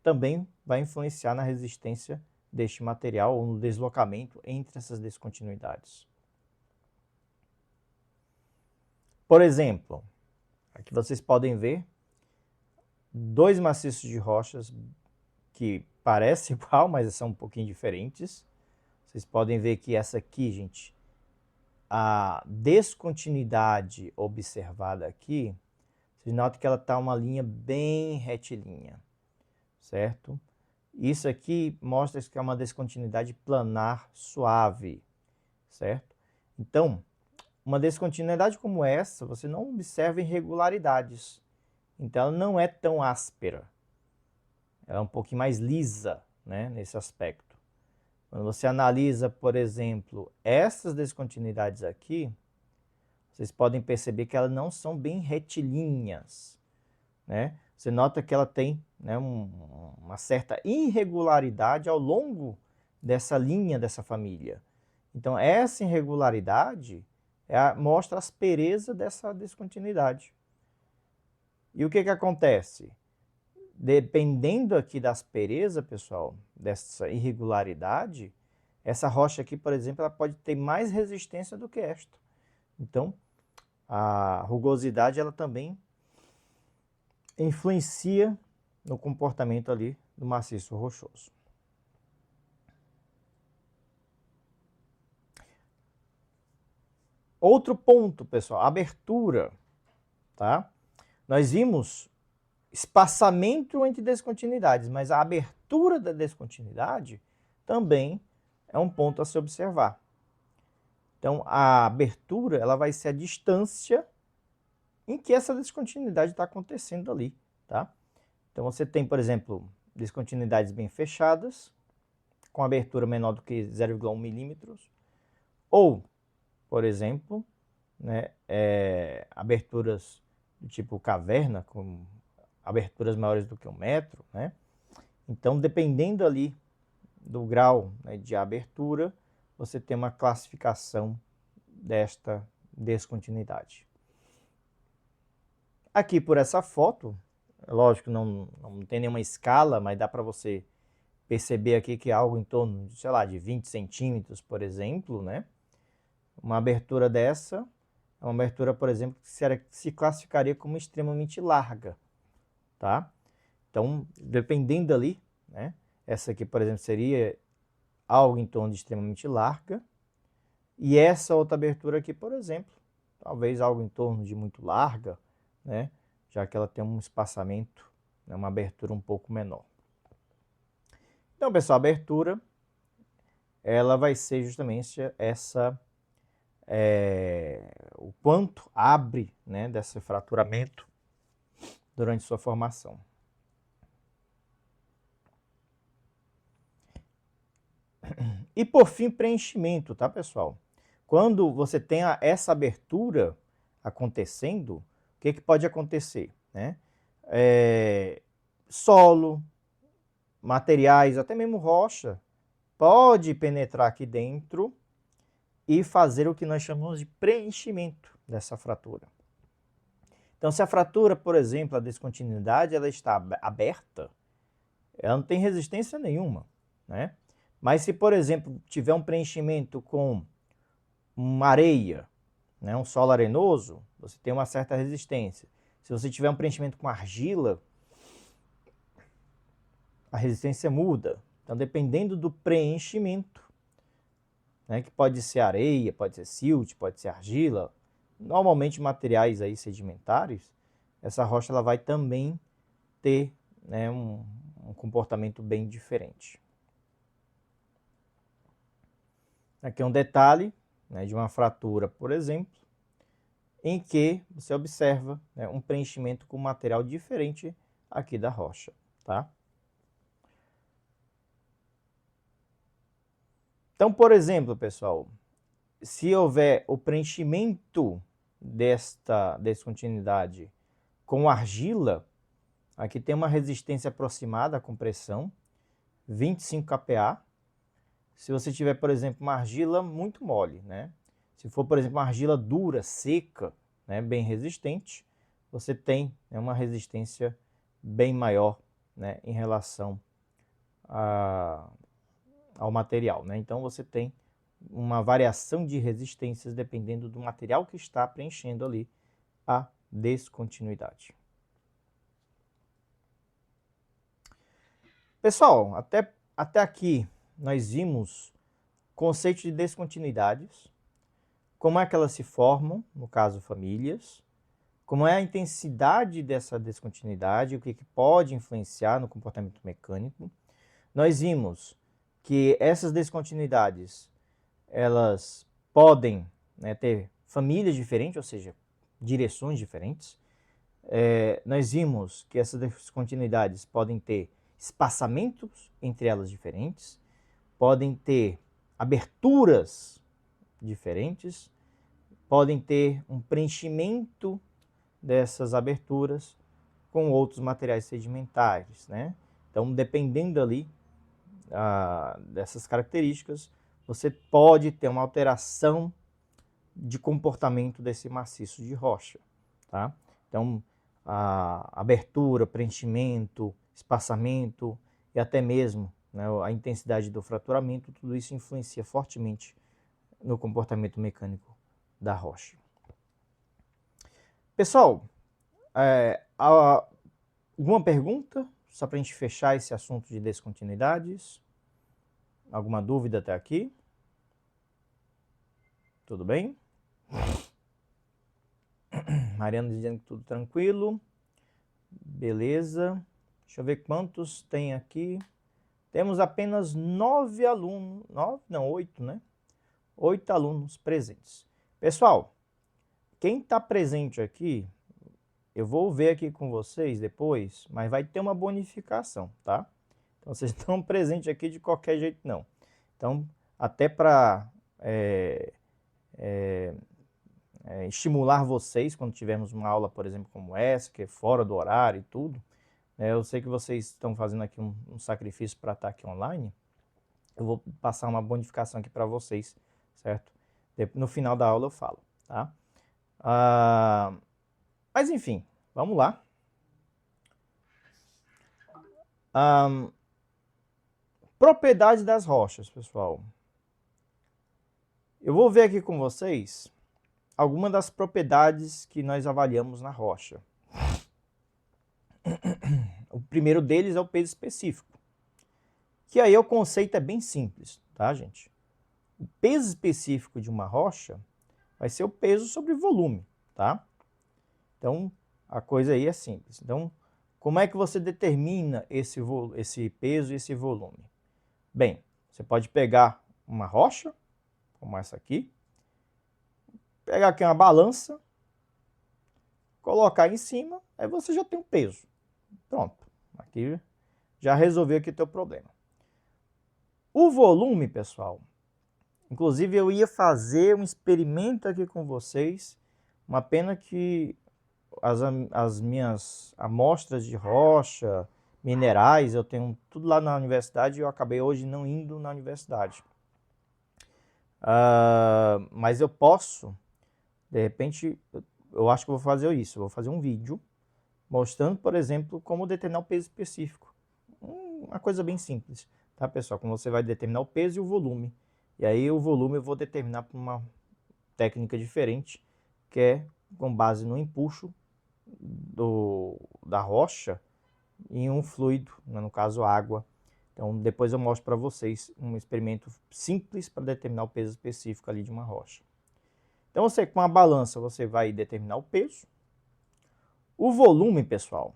também vai influenciar na resistência deste material ou no deslocamento entre essas descontinuidades. Por exemplo, aqui vocês podem ver dois maciços de rochas que parecem igual, mas são um pouquinho diferentes. Vocês podem ver que essa aqui, gente, a descontinuidade observada aqui, vocês notam que ela está uma linha bem retilínea, certo? Isso aqui mostra que é uma descontinuidade planar suave, certo? Então, uma descontinuidade como essa, você não observa irregularidades. Então, ela não é tão áspera. Ela é um pouquinho mais lisa, né, nesse aspecto. Quando você analisa, por exemplo, essas descontinuidades aqui, vocês podem perceber que elas não são bem retilíneas, né? Você nota que ela tem, né, uma certa irregularidade ao longo dessa linha dessa família. Então, essa irregularidade mostra a aspereza dessa descontinuidade. E o que acontece? Dependendo aqui da aspereza, pessoal, dessa irregularidade, essa rocha aqui, por exemplo, ela pode ter mais resistência do que esta. Então, a rugosidade ela também influencia no comportamento ali do maciço rochoso. Outro ponto, pessoal, abertura, tá? Nós vimos espaçamento entre descontinuidades, mas a abertura da descontinuidade também é um ponto a se observar. Então, a abertura ela vai ser a distância em que essa descontinuidade está acontecendo ali, tá? Então, você tem, por exemplo, descontinuidades bem fechadas, com abertura menor do que 0,1 milímetros, ou, por exemplo, né, aberturas do tipo caverna, com aberturas maiores do que 1 metro, né? Então, dependendo ali do grau, né, de abertura, você tem uma classificação desta descontinuidade. Aqui por essa foto, lógico, não tem nenhuma escala, mas dá para você perceber aqui que é algo em torno, sei lá, de 20 centímetros, por exemplo, né? Uma abertura dessa é uma abertura, por exemplo, que se classificaria como extremamente larga, tá? Então, dependendo ali, né? Essa aqui, por exemplo, seria algo em torno de extremamente larga. E essa outra abertura aqui, por exemplo, talvez algo em torno de muito larga, né? Já que ela tem um espaçamento, né? Uma abertura um pouco menor. Então, pessoal, a abertura, ela vai ser justamente essa, o quanto abre, né, desse fraturamento durante sua formação. E por fim, preenchimento, tá, pessoal? Quando você tem essa abertura acontecendo, o que pode acontecer, né? Solo, materiais, até mesmo rocha, pode penetrar aqui dentro e fazer o que nós chamamos de preenchimento dessa fratura. Então, se a fratura, por exemplo, a descontinuidade, ela está aberta, ela não tem resistência nenhuma, né? Mas se, por exemplo, tiver um preenchimento com uma areia, né, um solo arenoso, você tem uma certa resistência. Se você tiver um preenchimento com argila, a resistência muda. Então, dependendo do preenchimento, né, que pode ser areia, pode ser silt, pode ser argila, normalmente materiais aí sedimentares, essa rocha ela vai também ter, né, um comportamento bem diferente. Aqui é um detalhe, né, de uma fratura, por exemplo, em que você observa, né, um preenchimento com material diferente aqui da rocha, tá? Então, por exemplo, pessoal, se houver o preenchimento desta descontinuidade com argila, aqui tem uma resistência aproximada à compressão, 25 kPa. Se você tiver, por exemplo, uma argila muito mole, né? Se for, por exemplo, uma argila dura, seca, né, bem resistente, você tem, né, uma resistência bem maior, né, em relação ao material, né? Então você tem uma variação de resistências dependendo do material que está preenchendo ali a descontinuidade. Pessoal, até aqui nós vimos conceitos de descontinuidades, como é que elas se formam, no caso famílias, como é a intensidade dessa descontinuidade, o que pode influenciar no comportamento mecânico. Nós vimos que essas descontinuidades, elas podem, né, ter famílias diferentes, ou seja, direções diferentes. Nós vimos que essas descontinuidades podem ter espaçamentos entre elas diferentes, podem ter aberturas diferentes, podem ter um preenchimento dessas aberturas com outros materiais sedimentares, né? Então, dependendo ali dessas características, você pode ter uma alteração de comportamento desse maciço de rocha, tá? Então, a abertura, preenchimento, espaçamento e até mesmo, né, a intensidade do fraturamento, tudo isso influencia fortemente no comportamento mecânico da rocha. Pessoal, alguma pergunta? Só para a gente fechar esse assunto de descontinuidades. Alguma dúvida até aqui? Tudo bem? Mariana dizendo que tudo tranquilo. Beleza. Deixa eu ver quantos tem aqui. Temos apenas 9 alunos. 9? Não, 8, né? 8 alunos presentes. Pessoal, quem está presente aqui, eu vou ver aqui com vocês depois, mas vai ter uma bonificação, tá? Então, vocês estão presentes aqui de qualquer jeito, não. Então, até para estimular vocês, quando tivermos uma aula, por exemplo, como essa, que é fora do horário e tudo, eu sei que vocês estão fazendo aqui um sacrifício para estar aqui online, eu vou passar uma bonificação aqui para vocês, certo? No final da aula eu falo, tá? Mas enfim, vamos lá. Propriedades das rochas, pessoal. Eu vou ver aqui com vocês algumas das propriedades que nós avaliamos na rocha. O primeiro deles é o peso específico, que aí o conceito é bem simples, tá, gente? O peso específico de uma rocha vai ser o peso sobre volume, tá? Então, a coisa aí é simples. Então, como é que você determina esse peso e esse volume? Bem, você pode pegar uma rocha, como essa aqui, pegar aqui uma balança, colocar em cima, aí você já tem um peso. Pronto, aqui já resolveu aqui o teu problema. O volume, pessoal, inclusive eu ia fazer um experimento aqui com vocês, uma pena que as minhas amostras de rocha, minerais, eu tenho tudo lá na universidade e eu acabei hoje não indo na universidade. Mas eu posso, de repente, eu acho que eu vou fazer isso, eu vou fazer um vídeo mostrando, por exemplo, como determinar o peso específico. Uma coisa bem simples, tá, pessoal? Como você vai determinar o peso e o volume. E aí o volume eu vou determinar por uma técnica diferente, que é com base no empuxo da rocha em um fluido, no caso água. Então depois eu mostro para vocês um experimento simples para determinar o peso específico ali de uma rocha. Então você com a balança você vai determinar o peso. O volume, pessoal,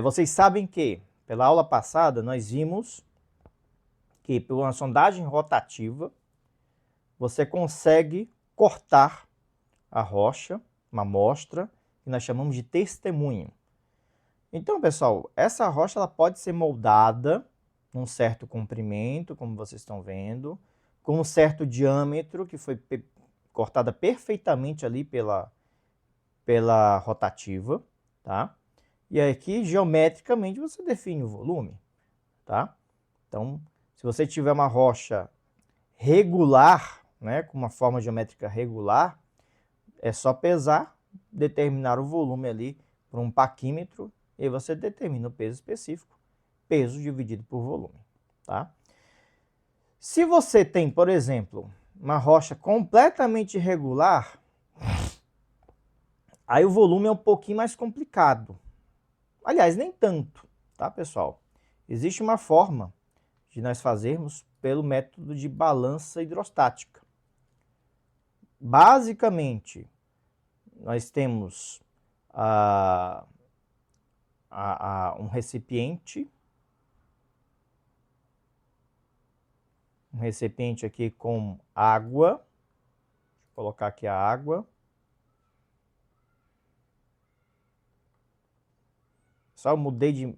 vocês sabem que pela aula passada nós vimos que por uma sondagem rotativa você consegue cortar a rocha, uma amostra, que nós chamamos de testemunho. Então, pessoal, essa rocha ela pode ser moldada num certo comprimento, como vocês estão vendo, com um certo diâmetro que foi cortada perfeitamente ali pela rotativa, tá? E aqui, geometricamente, você define o volume, tá? Então, se você tiver uma rocha regular, né, com uma forma geométrica regular, é só pesar, determinar o volume ali por um paquímetro e você determina o peso específico, peso dividido por volume, tá? Se você tem, por exemplo, uma rocha completamente irregular, aí o volume é um pouquinho mais complicado. Aliás, nem tanto, tá, pessoal? Existe uma forma de nós fazermos pelo método de balança hidrostática. Basicamente, nós temos um recipiente aqui com água. Deixa eu colocar aqui a água. Só eu mudei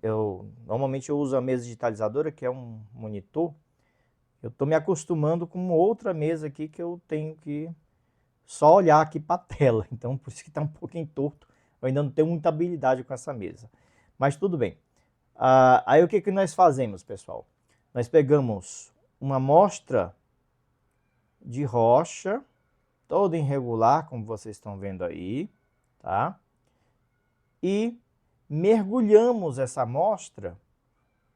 normalmente eu uso a mesa digitalizadora, que é um monitor. Eu estou me acostumando com outra mesa aqui que eu tenho que só olhar aqui para a tela. Então, por isso que está um pouquinho torto. Eu ainda não tenho muita habilidade com essa mesa. Mas tudo bem. Aí o que nós fazemos, pessoal? Nós pegamos uma amostra de rocha, toda irregular, como vocês estão vendo aí, tá? E mergulhamos essa amostra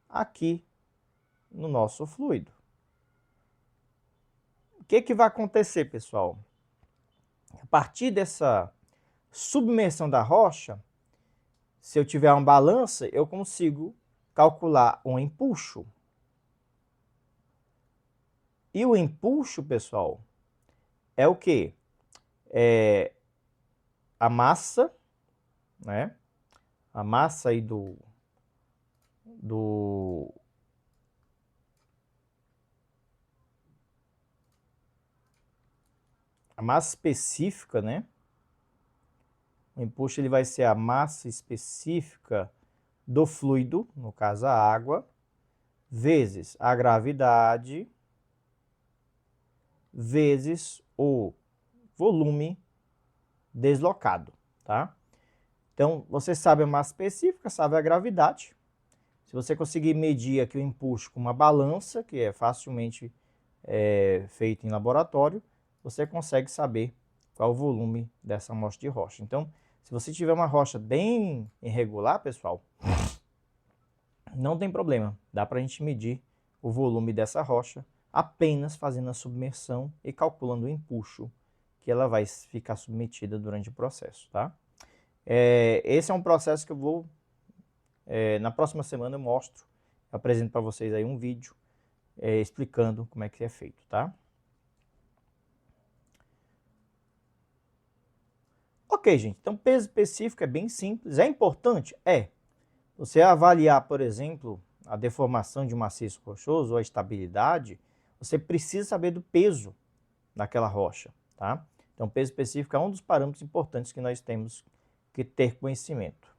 aqui no nosso fluido. O que vai acontecer, pessoal? A partir dessa submersão da rocha, se eu tiver uma balança, eu consigo calcular um empuxo. E o empuxo, pessoal, é o quê? É a massa, né? A massa aí a massa específica, né? O empuxo ele vai ser a massa específica do fluido, no caso a água, vezes a gravidade, vezes o volume deslocado, tá? Então, você sabe a massa específica, sabe a gravidade. Se você conseguir medir aqui o empuxo com uma balança, que é facilmente feito em laboratório, você consegue saber qual o volume dessa amostra de rocha. Então, se você tiver uma rocha bem irregular, pessoal, não tem problema. Dá para a gente medir o volume dessa rocha apenas fazendo a submersão e calculando o empuxo que ela vai ficar submetida durante o processo, tá? Esse é um processo que eu vou, na próxima semana eu mostro, eu apresento para vocês aí um vídeo explicando como é que é feito, tá? Ok, gente, então peso específico é bem simples, é importante? É. Você avaliar, por exemplo, a deformação de um maciço rochoso ou a estabilidade, você precisa saber do peso daquela rocha, tá? Então, peso específico é um dos parâmetros importantes que nós temos que ter conhecimento.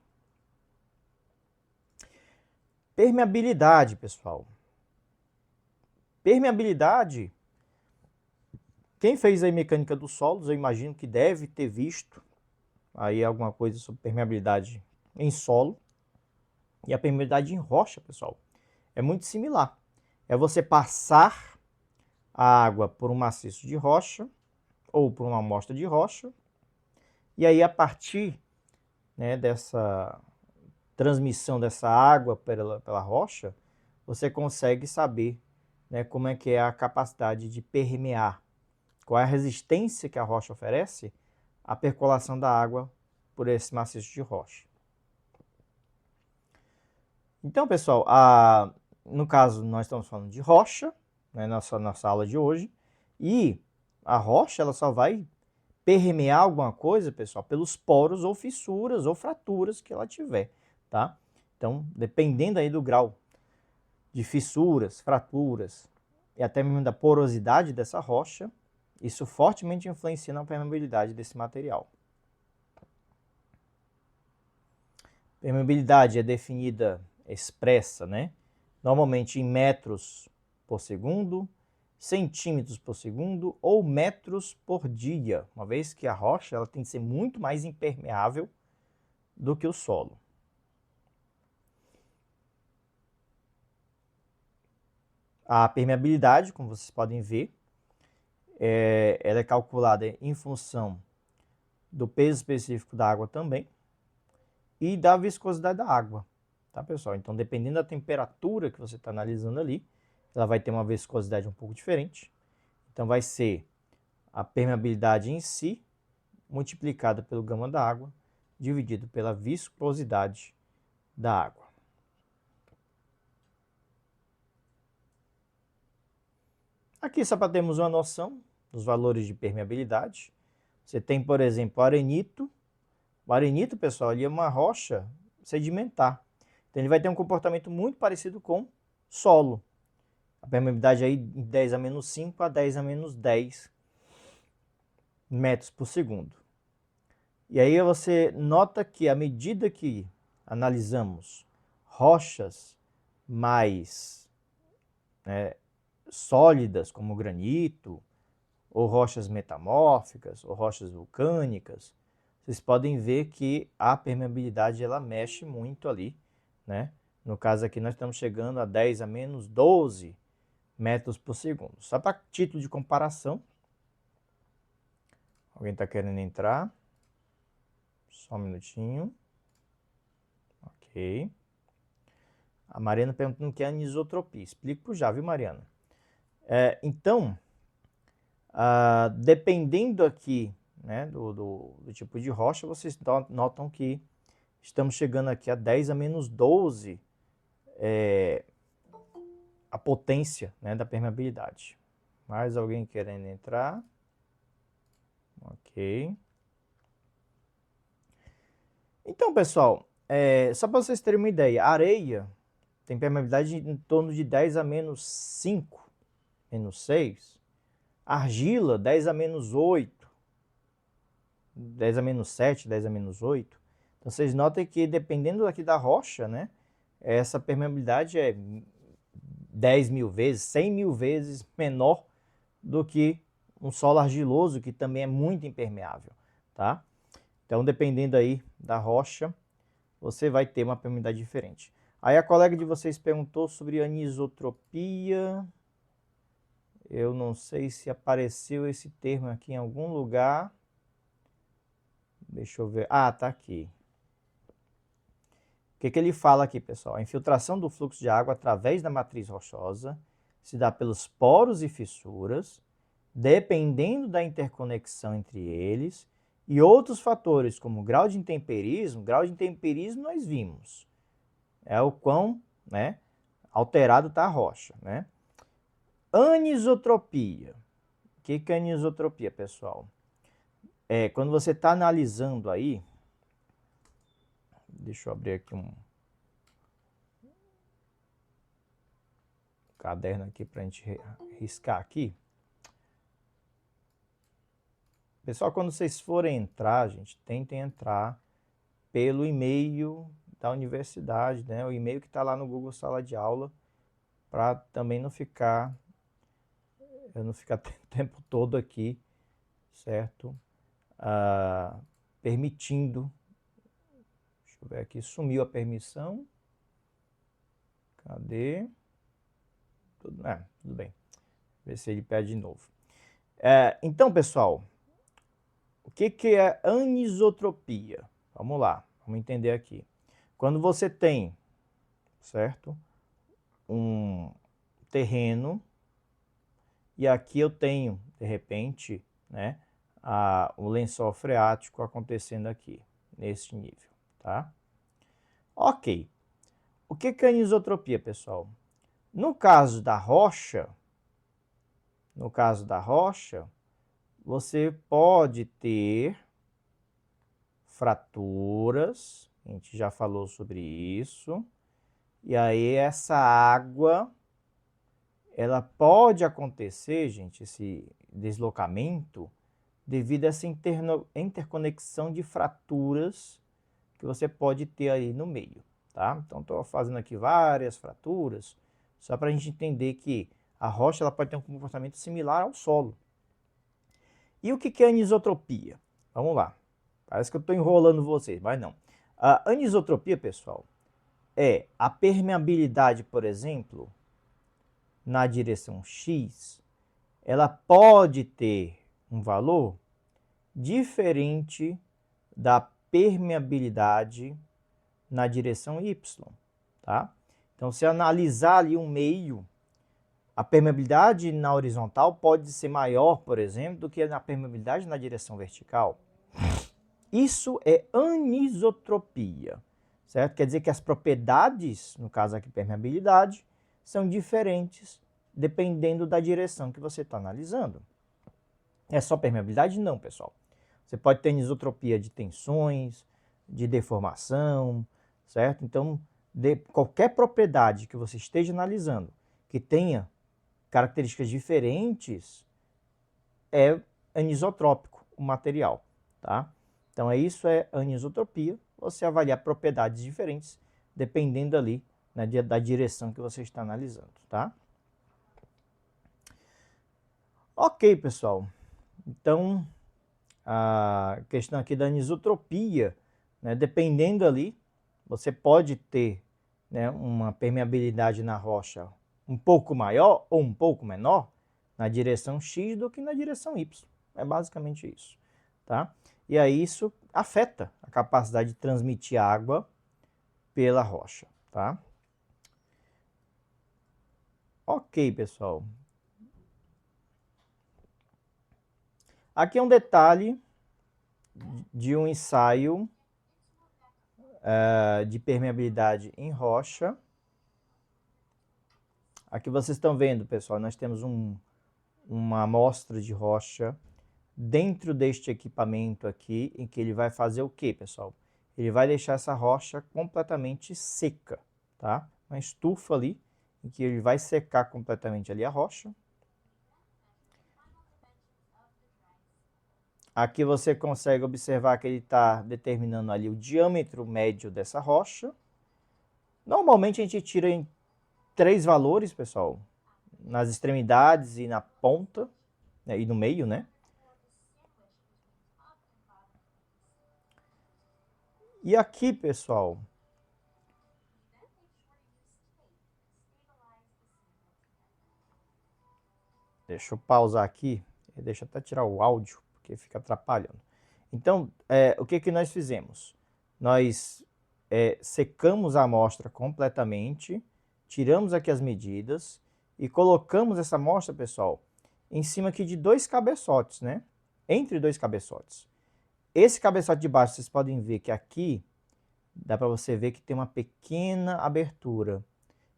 Permeabilidade, pessoal. Permeabilidade, quem fez aí mecânica dos solos, eu imagino que deve ter visto aí alguma coisa sobre permeabilidade em solo. E a permeabilidade em rocha, pessoal, é muito similar. É você passar a água por um maciço de rocha ou por uma amostra de rocha, e aí a partir, né, dessa transmissão dessa água pela rocha, você consegue saber, né, como é que é a capacidade de permear, qual é a resistência que a rocha oferece à percolação da água por esse maciço de rocha. Então, pessoal, no caso nós estamos falando de rocha, né, nossa aula de hoje, e a rocha ela só vai permear alguma coisa, pessoal, pelos poros ou fissuras ou fraturas que ela tiver, tá? Então, dependendo aí do grau de fissuras, fraturas e até mesmo da porosidade dessa rocha, isso fortemente influencia na permeabilidade desse material. Permeabilidade é definida, expressa, né? Normalmente em metros por segundo, centímetros por segundo ou metros por dia, uma vez que a rocha ela tem que ser muito mais impermeável do que o solo. A permeabilidade, como vocês podem ver, ela é calculada em função do peso específico da água também e da viscosidade da água, tá, pessoal? Então, dependendo da temperatura que você está analisando ali, ela vai ter uma viscosidade um pouco diferente. Então, vai ser a permeabilidade em si multiplicada pelo gama da água dividido pela viscosidade da água. Aqui só para termos uma noção dos valores de permeabilidade. Você tem, por exemplo, arenito. O arenito, pessoal, ele é uma rocha sedimentar. Então ele vai ter um comportamento muito parecido com solo. A permeabilidade aí de 10 a menos 5 a 10 a menos 10 metros por segundo. E aí você nota que à medida que analisamos rochas mais sólidas, como granito, ou rochas metamórficas, ou rochas vulcânicas, vocês podem ver que a permeabilidade ela mexe muito ali, né? No caso aqui nós estamos chegando a 10 a menos 12 metros por segundo. Só para título de comparação. Alguém está querendo entrar? Só um minutinho. Ok. A Mariana perguntando o que é anisotropia. Explico já, viu, Mariana? Então, dependendo aqui, né, do tipo de rocha, vocês notam que estamos chegando aqui a 10 a menos 12 a potência, né, da permeabilidade. Mais alguém querendo entrar? Ok. Então, pessoal, só para vocês terem uma ideia, a areia tem permeabilidade em torno de 10 a menos 5, menos 6. Argila, 10 a menos 8. 10 a menos 7, 10 a menos 8. Então, vocês notem que dependendo aqui da rocha, né, essa permeabilidade é 10 mil vezes, 100 mil vezes menor do que um solo argiloso, que também é muito impermeável, tá? Então, dependendo aí da rocha, você vai ter uma permeabilidade diferente. Aí a colega de vocês perguntou sobre anisotropia. Eu não sei se apareceu esse termo aqui em algum lugar. Deixa eu ver. Ah, tá aqui. O que ele fala aqui, pessoal? A infiltração do fluxo de água através da matriz rochosa se dá pelos poros e fissuras, dependendo da interconexão entre eles, e outros fatores, como grau de intemperismo. Grau de intemperismo nós vimos. É o quão, né, alterado está a rocha, né? Anisotropia. O que é anisotropia, pessoal? Quando você está analisando aí, deixa eu abrir aqui um caderno aqui para a gente riscar aqui. Pessoal, quando vocês forem entrar, gente, tentem entrar pelo e-mail da universidade, né? O e-mail que está lá no Google Sala de Aula, para também eu não ficar o tempo todo aqui, certo? Permitindo. Deixa eu ver aqui, sumiu a permissão. Cadê? Tudo bem. Ver se ele pede de novo. Então, pessoal, o que é anisotropia? Vamos lá, vamos entender aqui. Quando você tem, certo, um terreno, e aqui eu tenho, de repente, né, o lençol freático acontecendo aqui, nesse nível, tá? Ok. O que é anisotropia, pessoal? No caso da rocha, você pode ter fraturas, a gente já falou sobre isso, e aí essa água, ela pode acontecer, gente, esse deslocamento, devido a essa interconexão de fraturas que você pode ter aí no meio, tá? Então, estou fazendo aqui várias fraturas, só para a gente entender que a rocha ela pode ter um comportamento similar ao solo. E o que é anisotropia? Vamos lá. Parece que eu estou enrolando vocês, mas não. A anisotropia, pessoal, é a permeabilidade, por exemplo, na direção X, ela pode ter um valor diferente da permeabilidade na direção Y, tá? Então, se analisar ali um meio, a permeabilidade na horizontal pode ser maior, por exemplo, do que a permeabilidade na direção vertical. Isso é anisotropia, certo? Quer dizer que as propriedades, no caso aqui permeabilidade, são diferentes dependendo da direção que você está analisando. É só permeabilidade? Não, pessoal. Você pode ter anisotropia de tensões, de deformação, certo? Então, qualquer propriedade que você esteja analisando que tenha características diferentes é anisotrópico o material, tá? Então, isso é anisotropia, você avaliar propriedades diferentes dependendo ali, né, da direção que você está analisando, tá? Ok, pessoal. Então, a questão aqui da anisotropia, né, dependendo ali, você pode ter, né, uma permeabilidade na rocha um pouco maior ou um pouco menor na direção X do que na direção Y. É basicamente isso, tá? E aí isso afeta a capacidade de transmitir água pela rocha, tá? Ok, pessoal. Aqui é um detalhe de um ensaio de permeabilidade em rocha. Aqui vocês estão vendo, pessoal, nós temos uma amostra de rocha dentro deste equipamento aqui, em que ele vai fazer o que, pessoal? Ele vai deixar essa rocha completamente seca, tá? Uma estufa ali, em que ele vai secar completamente ali a rocha. Aqui você consegue observar que ele está determinando ali o diâmetro médio dessa rocha. Normalmente a gente tira em 3 valores, pessoal, nas extremidades e na ponta, né, e no meio, né? E aqui, pessoal, deixa eu pausar aqui, deixa eu até tirar o áudio, porque fica atrapalhando. Então, o que nós fizemos? Nós secamos a amostra completamente, tiramos aqui as medidas e colocamos essa amostra, pessoal, em cima aqui de 2 cabeçotes, né? Entre 2 cabeçotes. Esse cabeçote de baixo, vocês podem ver que aqui, dá para você ver que tem uma pequena abertura.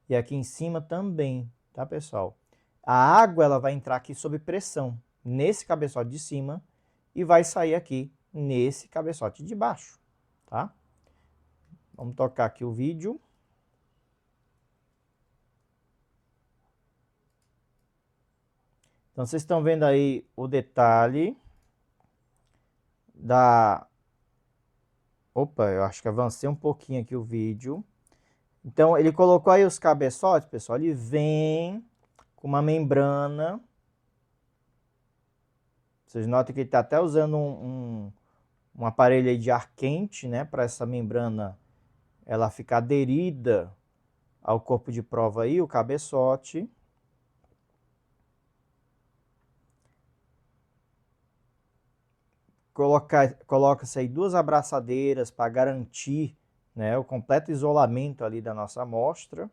E aqui em cima também, tá, pessoal? A água ela vai entrar aqui sob pressão, nesse cabeçote de cima, e vai sair aqui nesse cabeçote de baixo, tá? Vamos tocar aqui o vídeo. Então, vocês estão vendo aí o detalhe da Opa, eu acho que avancei um pouquinho aqui o vídeo. Então, ele colocou aí os cabeçotes, pessoal. Ele vem com uma membrana. Vocês notam que ele está até usando um aparelho aí de ar quente, né? Para essa membrana ela ficar aderida ao corpo de prova aí, o cabeçote. Coloca-se aí 2 abraçadeiras para garantir, né, o completo isolamento ali da nossa amostra.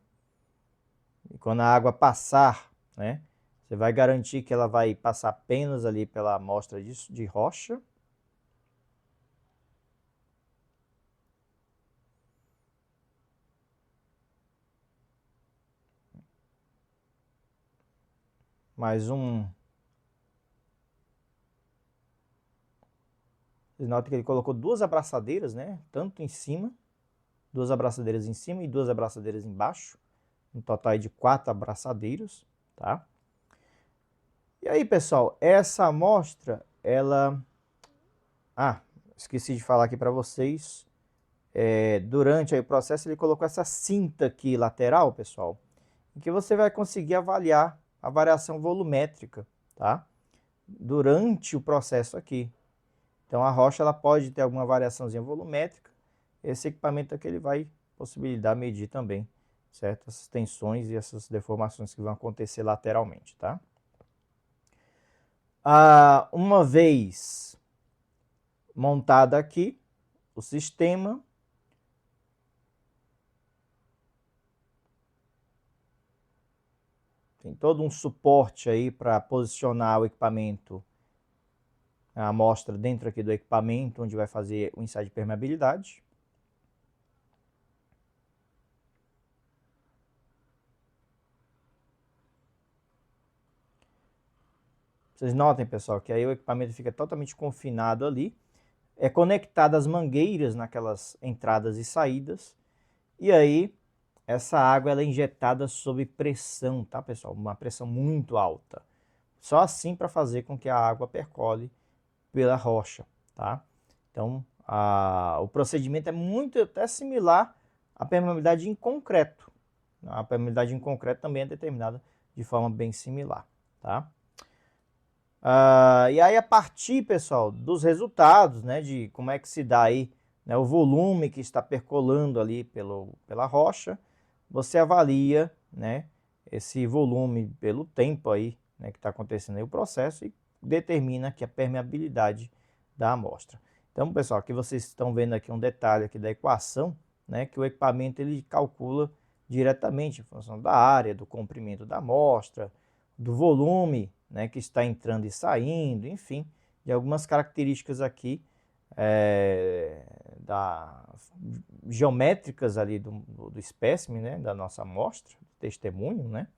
E quando a água passar, né, você vai garantir que ela vai passar apenas ali pela amostra de rocha. Mais um. Vocês notam que ele colocou 2 abraçadeiras, né? Tanto em cima, 2 abraçadeiras em cima e 2 abraçadeiras embaixo. Um total aí de 4 abraçadeiros, tá? E aí, pessoal, essa amostra, ela... Ah, esqueci de falar aqui para vocês. Durante aí o processo, ele colocou essa cinta aqui lateral, pessoal, em que você vai conseguir avaliar a variação volumétrica, tá? Durante o processo aqui. Então a rocha ela pode ter alguma variaçãozinha volumétrica. Esse equipamento aqui ele vai possibilitar medir também, certo? Essas tensões e essas deformações que vão acontecer lateralmente, tá? Uma vez montado aqui o sistema, tem todo um suporte aí para posicionar o equipamento, a amostra dentro aqui do equipamento, onde vai fazer o ensaio de permeabilidade. Vocês notem, pessoal, que aí o equipamento fica totalmente confinado ali. É conectado às mangueiras naquelas entradas e saídas. E aí, essa água ela é injetada sob pressão, tá, pessoal? Uma pressão muito alta. Só assim para fazer com que a água percole pela rocha, tá? Então, o procedimento é muito até similar à permeabilidade em concreto. A permeabilidade em concreto também é determinada de forma bem similar, tá? E aí, a partir, pessoal, dos resultados, né, de como é que se dá aí, né, o volume que está percolando ali pela rocha, você avalia, né, esse volume pelo tempo aí, né, que está acontecendo aí o processo e determina aqui a permeabilidade da amostra. Então, pessoal, aqui vocês estão vendo aqui um detalhe aqui da equação, né, que o equipamento ele calcula diretamente em função da área, do comprimento da amostra, do volume, né, que está entrando e saindo, enfim, de algumas características aqui geométricas ali do espécime, né, da nossa amostra, do testemunho, né,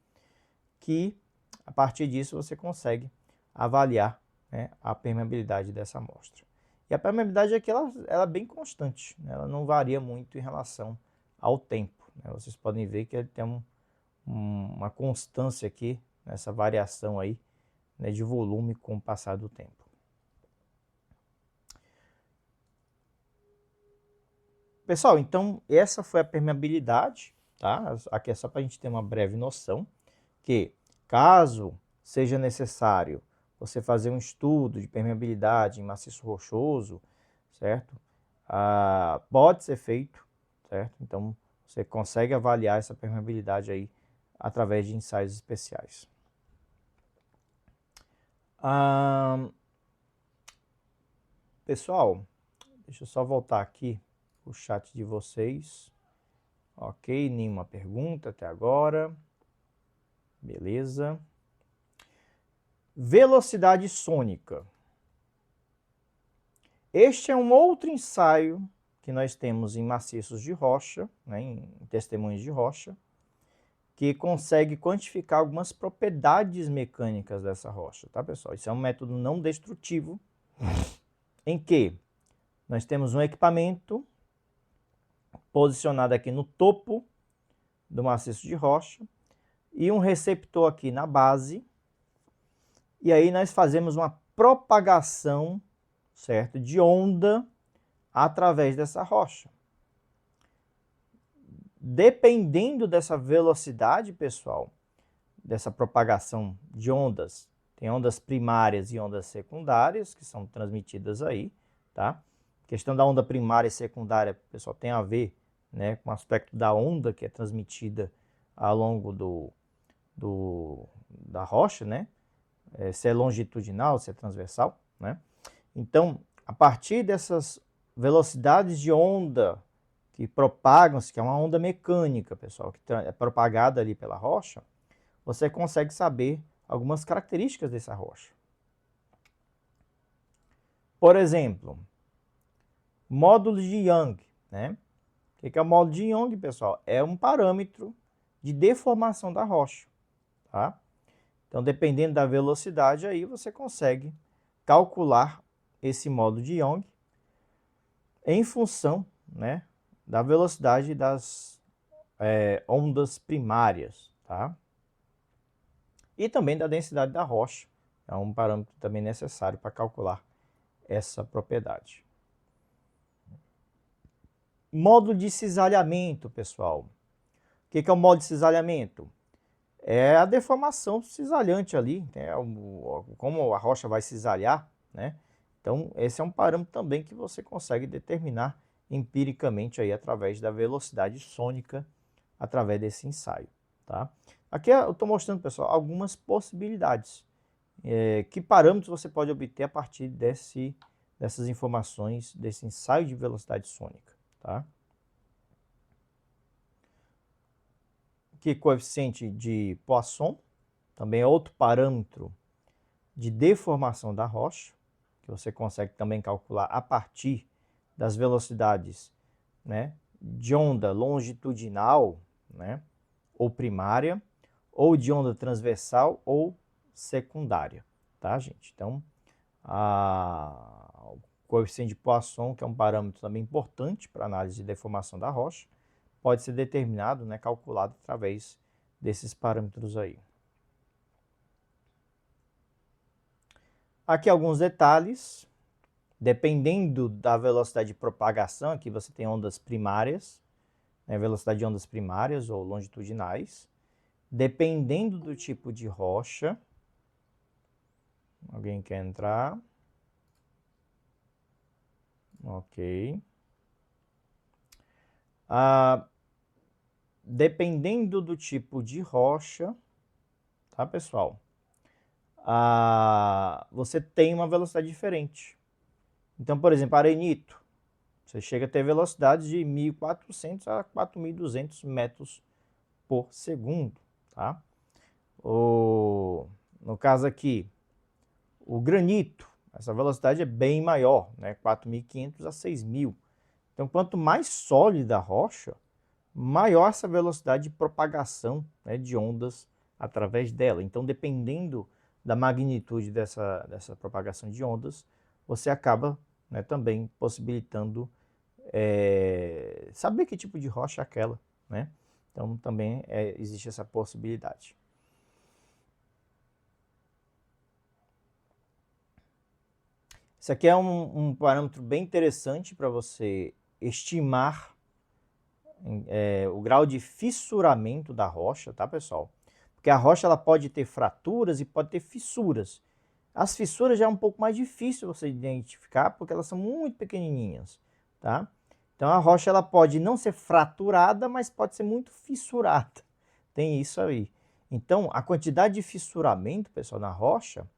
que a partir disso você consegue avaliar, né, a permeabilidade dessa amostra. E a permeabilidade aqui ela é bem constante, né, ela não varia muito em relação ao tempo, né, vocês podem ver que ele tem uma constância aqui nessa variação aí, né, de volume com o passar do tempo. Pessoal, então essa foi a permeabilidade, tá? Aqui é só para a gente ter uma breve noção que caso seja necessário você fazer um estudo de permeabilidade em maciço rochoso, certo? Pode ser feito, certo? Então você consegue avaliar essa permeabilidade aí através de ensaios especiais. Pessoal, deixa eu só voltar aqui o chat de vocês. Ok, nenhuma pergunta até agora. Beleza. Velocidade sônica. Este é um outro ensaio que nós temos em maciços de rocha, né, em testemunhos de rocha, que consegue quantificar algumas propriedades mecânicas dessa rocha, tá, pessoal? Isso é um método não destrutivo, em que nós temos um equipamento posicionado aqui no topo do maciço de rocha e um receptor aqui na base. E aí nós fazemos uma propagação, certo, de onda através dessa rocha. Dependendo dessa velocidade, pessoal, dessa propagação de ondas, tem ondas primárias e ondas secundárias que são transmitidas aí, tá? A questão da onda primária e secundária, pessoal, tem a ver, né, com o aspecto da onda que é transmitida ao longo da rocha, né? Se é longitudinal, se é transversal, né? Então, a partir dessas velocidades de onda que propagam-se, que é uma onda mecânica, pessoal, que é propagada ali pela rocha, você consegue saber algumas características dessa rocha. Por exemplo, módulo de Young, né? O que é o módulo de Young, pessoal? É um parâmetro de deformação da rocha, tá? Então, dependendo da velocidade, aí você consegue calcular esse módulo de Young em função, né, da velocidade das ondas primárias, tá? E também da densidade da rocha. É um parâmetro também necessário para calcular essa propriedade. Módulo de cisalhamento, pessoal. O que é o módulo de cisalhamento? É a deformação cisalhante ali, né? Como a rocha vai cisalhar, né? Então, esse é um parâmetro também que você consegue determinar empiricamente aí através da velocidade sônica, através desse ensaio, tá? Aqui eu estou mostrando, pessoal, algumas possibilidades. Que parâmetros você pode obter a partir dessas informações, desse ensaio de velocidade sônica, tá? Aqui, coeficiente de Poisson, também é outro parâmetro de deformação da rocha, que você consegue também calcular a partir das velocidades, né, de onda longitudinal, né, ou primária, ou de onda transversal ou secundária, tá, gente? Então, o coeficiente de Poisson, que é um parâmetro também importante para análise de deformação da rocha, pode ser determinado, né, calculado através desses parâmetros aí. Aqui alguns detalhes. Dependendo da velocidade de propagação, aqui você tem ondas primárias, né, velocidade de ondas primárias ou longitudinais. Dependendo do tipo de rocha. Alguém quer entrar? Ok. Dependendo do tipo de rocha, tá, pessoal? Você tem uma velocidade diferente. Então, por exemplo, arenito, você chega a ter velocidades de 1.400 a 4.200 metros por segundo, tá? No caso aqui, o granito, essa velocidade é bem maior, né? 4.500 a 6.000. Então, quanto mais sólida a rocha, maior essa velocidade de propagação, né, de ondas através dela. Então, dependendo da magnitude dessa propagação de ondas, você acaba, né, também possibilitando saber que tipo de rocha é aquela, né? Então, também existe essa possibilidade. Isso aqui é um parâmetro bem interessante para você estimar o grau de fissuramento da rocha, tá, pessoal? Porque a rocha ela pode ter fraturas e pode ter fissuras. As fissuras já é um pouco mais difícil você identificar porque elas são muito pequenininhas, tá? Então a rocha ela pode não ser fraturada, mas pode ser muito fissurada. Tem isso aí. Então a quantidade de fissuramento, pessoal, na rocha,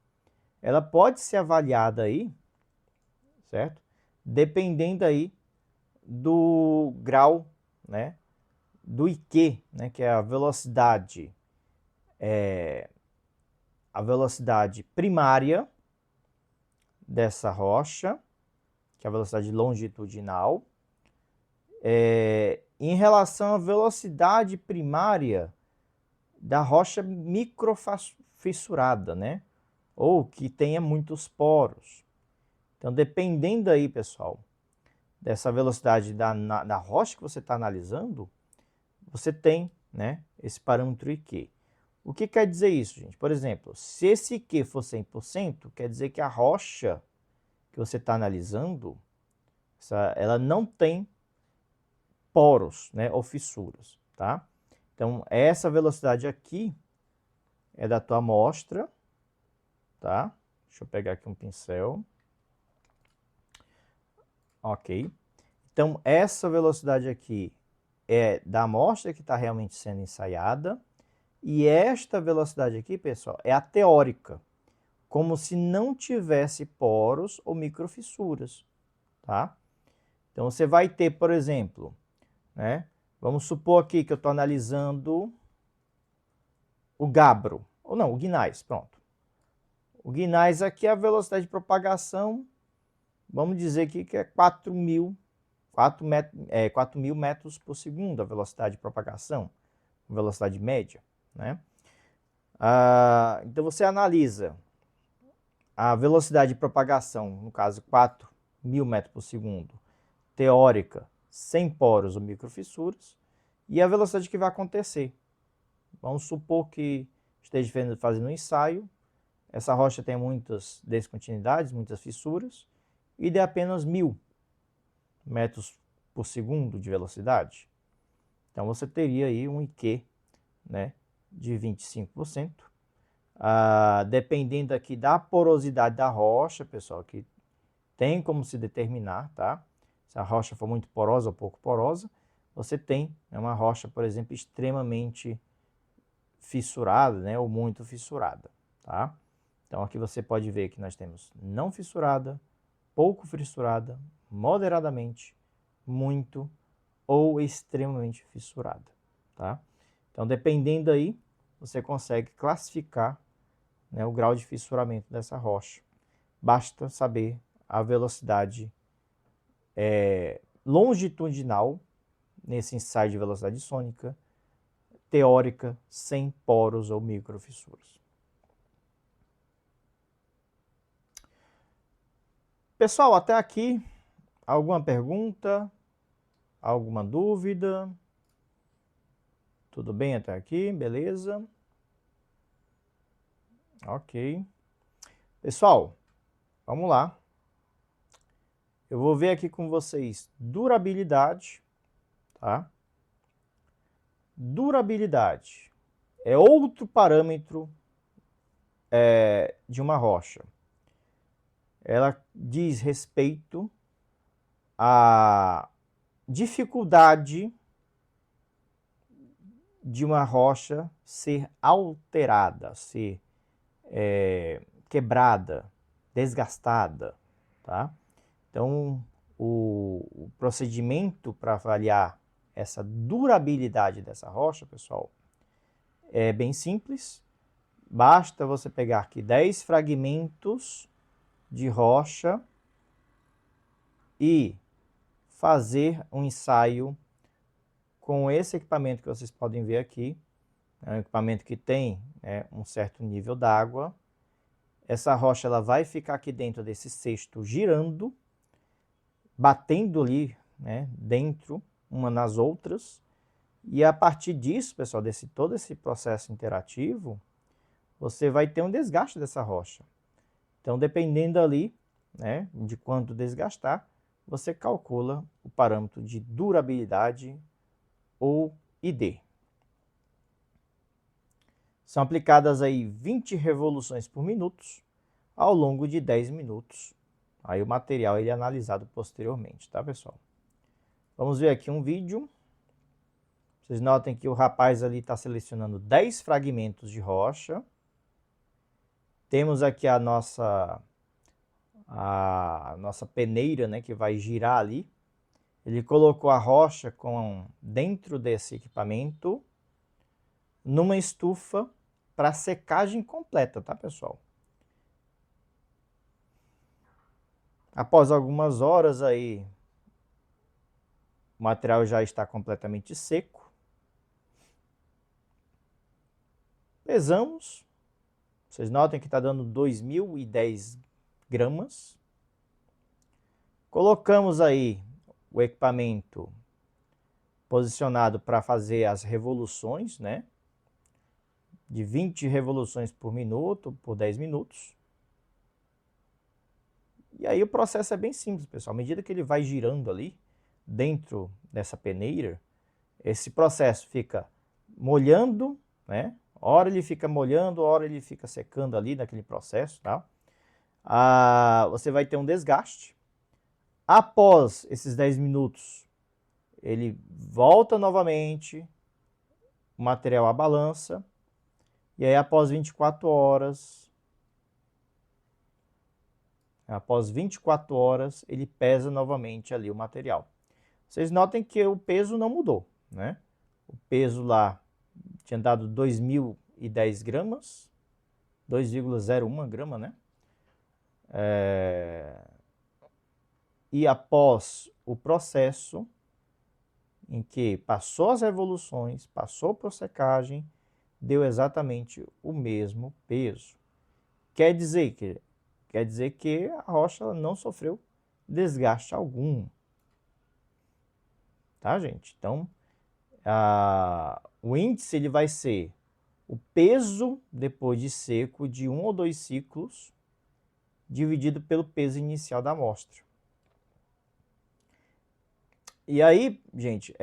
ela pode ser avaliada aí, certo? Dependendo aí do grau, né, do IQ, né, que é a velocidade primária dessa rocha, que é a velocidade longitudinal, em relação à velocidade primária da rocha microfissurada, né, ou que tenha muitos poros. Então, dependendo aí, pessoal, dessa velocidade da rocha que você está analisando, você tem, né, esse parâmetro IQ. O que quer dizer isso, gente? Por exemplo, se esse IQ for 100%, quer dizer que a rocha que você está analisando, Ela não tem poros, né, ou fissuras, tá? Então, essa velocidade aqui é da tua amostra, tá? Deixa eu pegar aqui um pincel. Ok. Então, essa velocidade aqui é da amostra que está realmente sendo ensaiada. E esta velocidade aqui, pessoal, é a teórica, como se não tivesse poros ou microfissuras, tá? Então, você vai ter, por exemplo, né? Vamos supor aqui que eu estou analisando o gabbro, ou não, o gneiss, pronto. O gneiss aqui, a velocidade de propagação, vamos dizer aqui que é 4.000 metros por segundo a velocidade de propagação, velocidade média, né? Então você analisa a velocidade de propagação, no caso 4.000 metros por segundo, teórica, sem poros ou microfissuras, e a velocidade que vai acontecer. Vamos supor que esteja fazendo um ensaio, essa rocha tem muitas descontinuidades, muitas fissuras, e dê apenas 1.000 metros por segundo de velocidade. Então você teria aí um IQ, né, de 25%. Dependendo aqui da porosidade da rocha, pessoal, que tem como se determinar, tá? Se a rocha for muito porosa ou pouco porosa, você tem uma rocha, por exemplo, extremamente fissurada, né, ou muito fissurada, tá? Então aqui você pode ver que nós temos não fissurada, pouco fissurada, moderadamente, muito ou extremamente fissurada, tá? Então, dependendo aí, você consegue classificar, né, o grau de fissuramento dessa rocha. Basta saber a velocidade longitudinal nesse ensaio de velocidade sônica, teórica, sem poros ou microfissuras. Pessoal, até aqui, alguma pergunta? Alguma dúvida? Tudo bem até aqui? Beleza? Ok. Pessoal, vamos lá. Eu vou ver aqui com vocês durabilidade, tá? Durabilidade é outro parâmetro de uma rocha. Ela diz respeito à dificuldade de uma rocha ser alterada, ser quebrada, desgastada, tá? Então, o procedimento para avaliar essa durabilidade dessa rocha, pessoal, é bem simples. Basta você pegar aqui 10 fragmentos de rocha e fazer um ensaio com esse equipamento que vocês podem ver aqui. É um equipamento que tem, né, um certo nível d'água. Essa rocha ela vai ficar aqui dentro desse cesto girando, batendo ali, né, dentro, uma nas outras. E a partir disso, pessoal, todo esse processo interativo, você vai ter um desgaste dessa rocha. Então, dependendo ali, né, de quanto desgastar, você calcula o parâmetro de durabilidade ou ID. São aplicadas aí 20 revoluções por minuto ao longo de 10 minutos. Aí o material ele é analisado posteriormente, tá, pessoal? Vamos ver aqui um vídeo. Vocês notem que o rapaz ali está selecionando 10 fragmentos de rocha. Temos aqui a nossa peneira, né, que vai girar ali. Ele colocou a rocha dentro desse equipamento numa estufa para secagem completa, tá, pessoal? Após algumas horas aí, o material já está completamente seco. Pesamos. Vocês notem que está dando 2.010 gramas. Colocamos aí o equipamento posicionado para fazer as revoluções, né? De 20 revoluções por minuto, por 10 minutos. E aí o processo é bem simples, pessoal. À medida que ele vai girando ali, dentro dessa peneira, esse processo fica molhando, né? Hora ele fica molhando, hora ele fica secando ali naquele processo, tá? Você vai ter um desgaste. Após esses 10 minutos, ele volta novamente, o material à balança, e aí após 24 horas, ele pesa novamente ali o material. Vocês notem que o peso não mudou, né? O peso lá tinha dado 2.010 gramas, 2,01 grama, né? E após o processo, em que passou as revoluções, passou por secagem, deu exatamente o mesmo peso. Quer dizer que a rocha não sofreu desgaste algum. Tá, gente? Então, o índice ele vai ser o peso depois de seco de 1 ou 2 ciclos dividido pelo peso inicial da amostra. E aí, gente,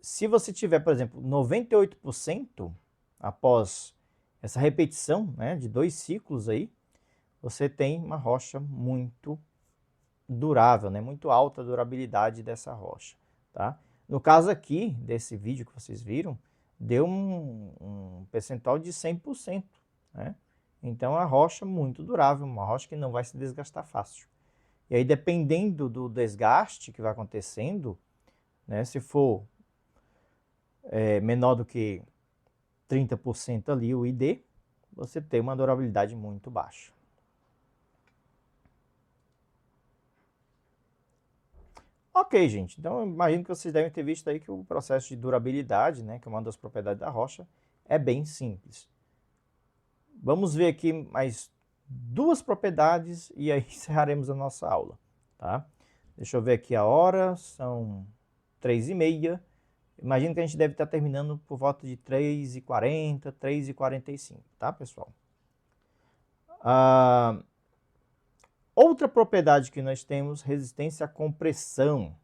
se você tiver, por exemplo, 98% após essa repetição, né, de 2 ciclos aí, você tem uma rocha muito durável, né, muito alta a durabilidade dessa rocha, tá? No caso aqui, desse vídeo que vocês viram, deu um percentual de 100%, né? Então, é uma rocha muito durável, uma rocha que não vai se desgastar fácil. E aí, dependendo do desgaste que vai acontecendo, né, se for menor do que 30% ali, o ID, você tem uma durabilidade muito baixa. Ok, gente, então eu imagino que vocês devem ter visto aí que o processo de durabilidade, né, que é uma das propriedades da rocha, é bem simples. Vamos ver aqui mais 2 propriedades e aí encerraremos a nossa aula, tá? Deixa eu ver aqui a hora, são 3h30. Imagino que a gente deve estar terminando por volta de 3h40, 3h45, tá, pessoal? Outra propriedade que nós temos, resistência à compressão.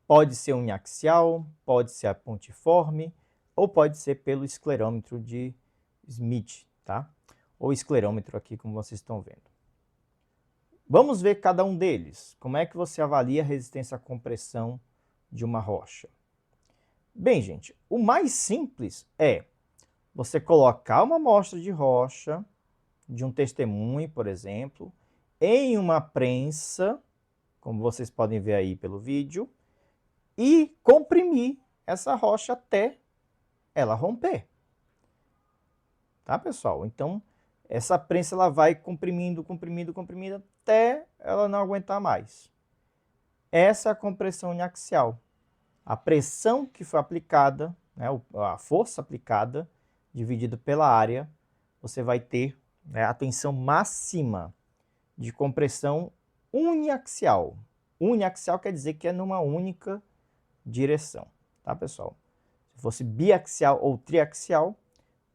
Pode ser uniaxial, pode ser a pontiforme, ou pode ser pelo esclerômetro de Smith, tá? Ou esclerômetro aqui, como vocês estão vendo. Vamos ver cada um deles. Como é que você avalia a resistência à compressão de uma rocha? Bem, gente, o mais simples é você colocar uma amostra de rocha, de um testemunho, por exemplo, em uma prensa, como vocês podem ver aí pelo vídeo, e comprimir essa rocha até ela romper. Tá, pessoal? Então, essa prensa ela vai comprimindo, comprimindo, comprimindo até ela não aguentar mais. Essa é a compressão uniaxial. A pressão que foi aplicada, né, a força aplicada, dividida pela área, você vai ter, né, a tensão máxima de compressão uniaxial. Uniaxial quer dizer que é numa única direção, tá, pessoal? Se fosse biaxial ou triaxial,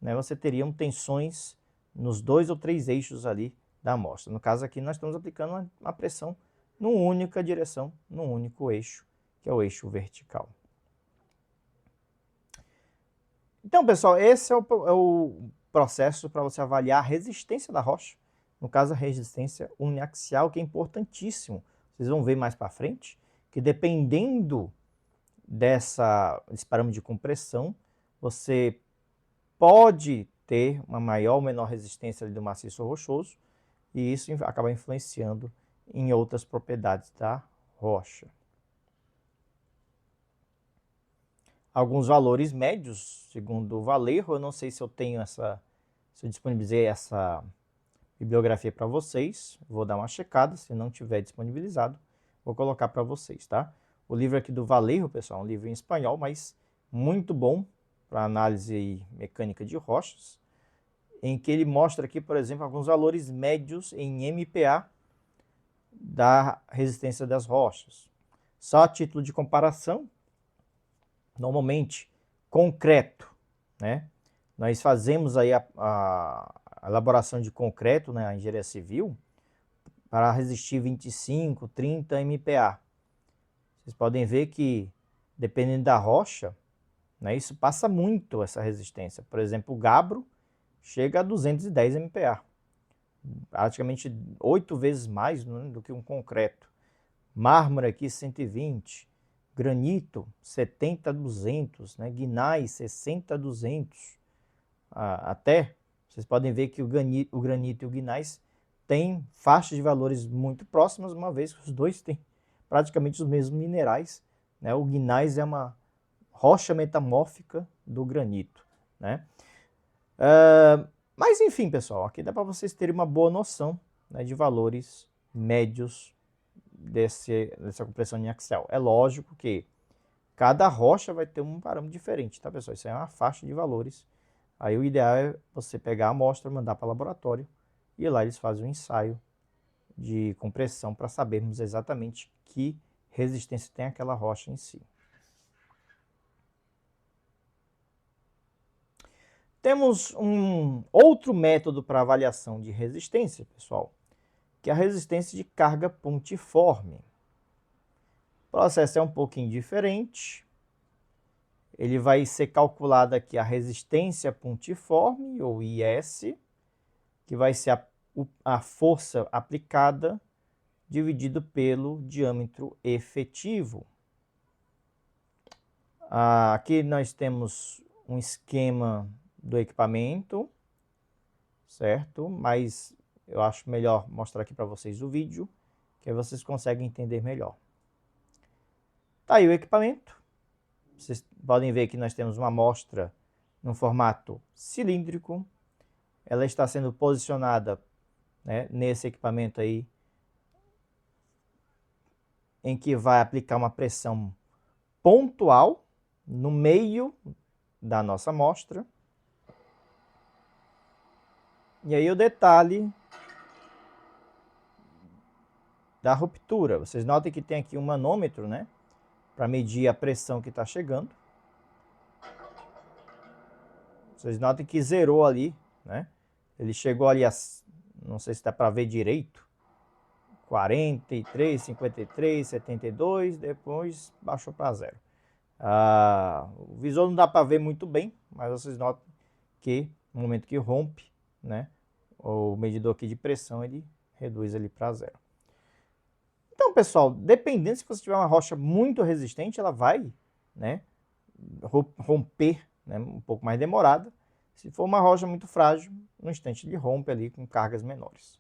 né, você teria tensões nos 2 ou 3 eixos ali da amostra. No caso aqui, nós estamos aplicando uma pressão numa única direção, num único eixo, que é o eixo vertical. Então, pessoal, esse é o processo para você avaliar a resistência da rocha. No caso, a resistência uniaxial, que é importantíssimo. Vocês vão ver mais para frente que dependendo desse parâmetro de compressão, você pode ter uma maior ou menor resistência do maciço rochoso, e isso acaba influenciando em outras propriedades da rocha. Alguns valores médios, segundo o Valerro, eu não sei se eu tenho se eu disponibilizei essa bibliografia para vocês, vou dar uma checada, se não tiver disponibilizado, vou colocar para vocês, tá? O livro aqui do Valerro, pessoal, é um livro em espanhol, mas muito bom para análise mecânica de rochas, em que ele mostra aqui, por exemplo, alguns valores médios em MPa da resistência das rochas. Só a título de comparação, normalmente, concreto, né? Nós fazemos aí a elaboração de concreto, né, a engenharia civil, para resistir 25, 30 MPa. Vocês podem ver que, dependendo da rocha, né, isso passa muito essa resistência. Por exemplo, o gabbro chega a 210 MPa, praticamente 8 vezes mais, né, do que um concreto. Mármore aqui 120, granito 70 a 200, né, guinais 60 a 200. Até vocês podem ver que o granito e o guinais têm faixas de valores muito próximas, uma vez que os dois têm praticamente os mesmos minerais, né? O guinais é uma rocha metamórfica do granito, né? Mas enfim, pessoal, aqui dá para vocês terem uma boa noção, né, de valores médios dessa compressão uniaxial. É lógico que cada rocha vai ter um parâmetro diferente, tá, pessoal? Isso é uma faixa de valores. Aí o ideal é você pegar a amostra, mandar para o laboratório e lá eles fazem um ensaio de compressão para sabermos exatamente que resistência tem aquela rocha em si. Temos um outro método para avaliação de resistência, pessoal, que é a resistência de carga pontiforme. O processo é um pouquinho diferente. Ele vai ser calculada aqui a resistência pontiforme, ou IS, que vai ser a força aplicada dividido pelo diâmetro efetivo. Aqui nós temos um esquema do equipamento, certo? Mas eu acho melhor mostrar aqui para vocês o vídeo, que aí vocês conseguem entender melhor. Tá aí o equipamento. Vocês podem ver que nós temos uma amostra no formato cilíndrico. Ela está sendo posicionada, né, nesse equipamento aí, em que vai aplicar uma pressão pontual no meio da nossa amostra. E aí o detalhe da ruptura. Vocês notem que tem aqui um manômetro, né, para medir a pressão que está chegando. Vocês notem que zerou ali, né? Ele chegou ali a, não sei se dá para ver direito, 43, 53, 72, depois baixou para zero. O visor não dá para ver muito bem, mas vocês notam que no momento que rompe, né, o medidor aqui de pressão, ele reduz ali para zero. Então, pessoal, dependendo, se você tiver uma rocha muito resistente, ela vai, né, romper, né, um pouco mais demorada. Se for uma rocha muito frágil, no instante ele rompe ali com cargas menores.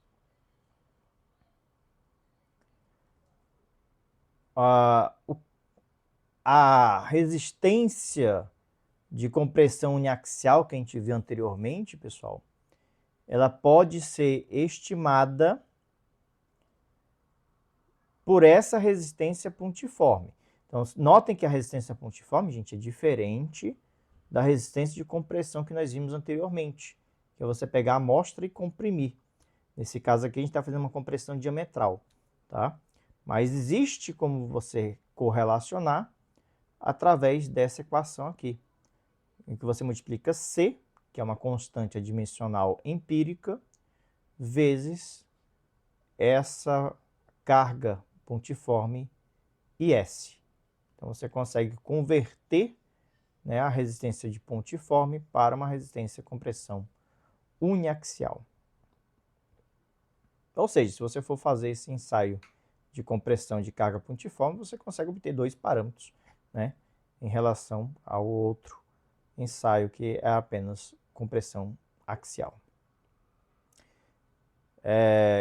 A resistência de compressão uniaxial que a gente viu anteriormente, pessoal, ela pode ser estimada por essa resistência pontiforme. Então, notem que a resistência pontiforme, gente, é diferente da resistência de compressão que nós vimos anteriormente, que é você pegar a amostra e comprimir. Nesse caso aqui, a gente está fazendo uma compressão diametral, tá? Mas existe como você correlacionar através dessa equação aqui, em que você multiplica C, que é uma constante adimensional empírica, vezes essa carga pontiforme IS. Então você consegue converter, né, a resistência de pontiforme para uma resistência de compressão uniaxial. Ou seja, se você for fazer esse ensaio de compressão de carga pontiforme, você consegue obter dois parâmetros, né, em relação ao outro ensaio que é apenas compressão axial.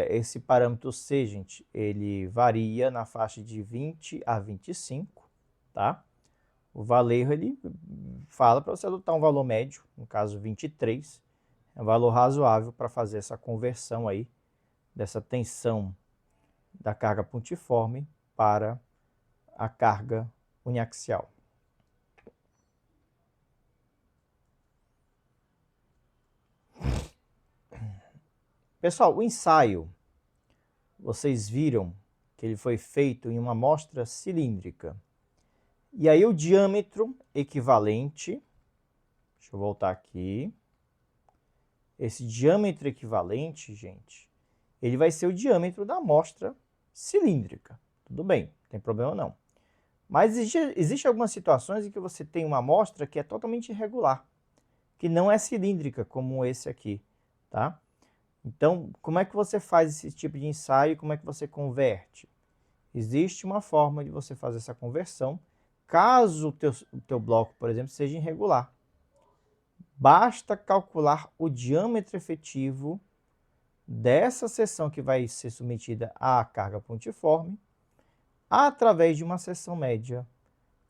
Esse parâmetro C, gente, ele varia na faixa de 20 a 25, tá? O Valerro, ele fala para você adotar um valor médio, no caso 23, é um valor razoável para fazer essa conversão aí, dessa tensão da carga pontiforme para a carga uniaxial. Pessoal, o ensaio, vocês viram que ele foi feito em uma amostra cilíndrica. E aí o diâmetro equivalente, deixa eu voltar aqui, esse diâmetro equivalente, gente, ele vai ser o diâmetro da amostra cilíndrica. Tudo bem, não tem problema não. Mas existe algumas situações em que você tem uma amostra que é totalmente irregular, que não é cilíndrica, como esse aqui, tá? Então, como é que você faz esse tipo de ensaio e como é que você converte? Existe uma forma de você fazer essa conversão, caso o teu bloco, por exemplo, seja irregular. Basta calcular o diâmetro efetivo dessa seção que vai ser submetida à carga pontiforme através de uma seção média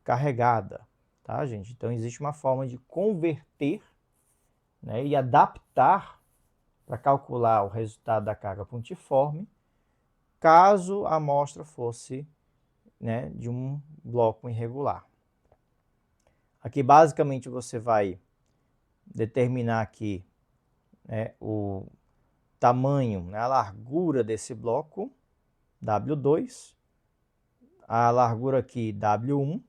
carregada, tá, gente? Então, existe uma forma de converter, né, e adaptar para calcular o resultado da carga pontiforme, caso a amostra fosse, né, de um bloco irregular. Aqui, basicamente, você vai determinar aqui, né, o tamanho, né, a largura desse bloco, W2, a largura aqui, W1.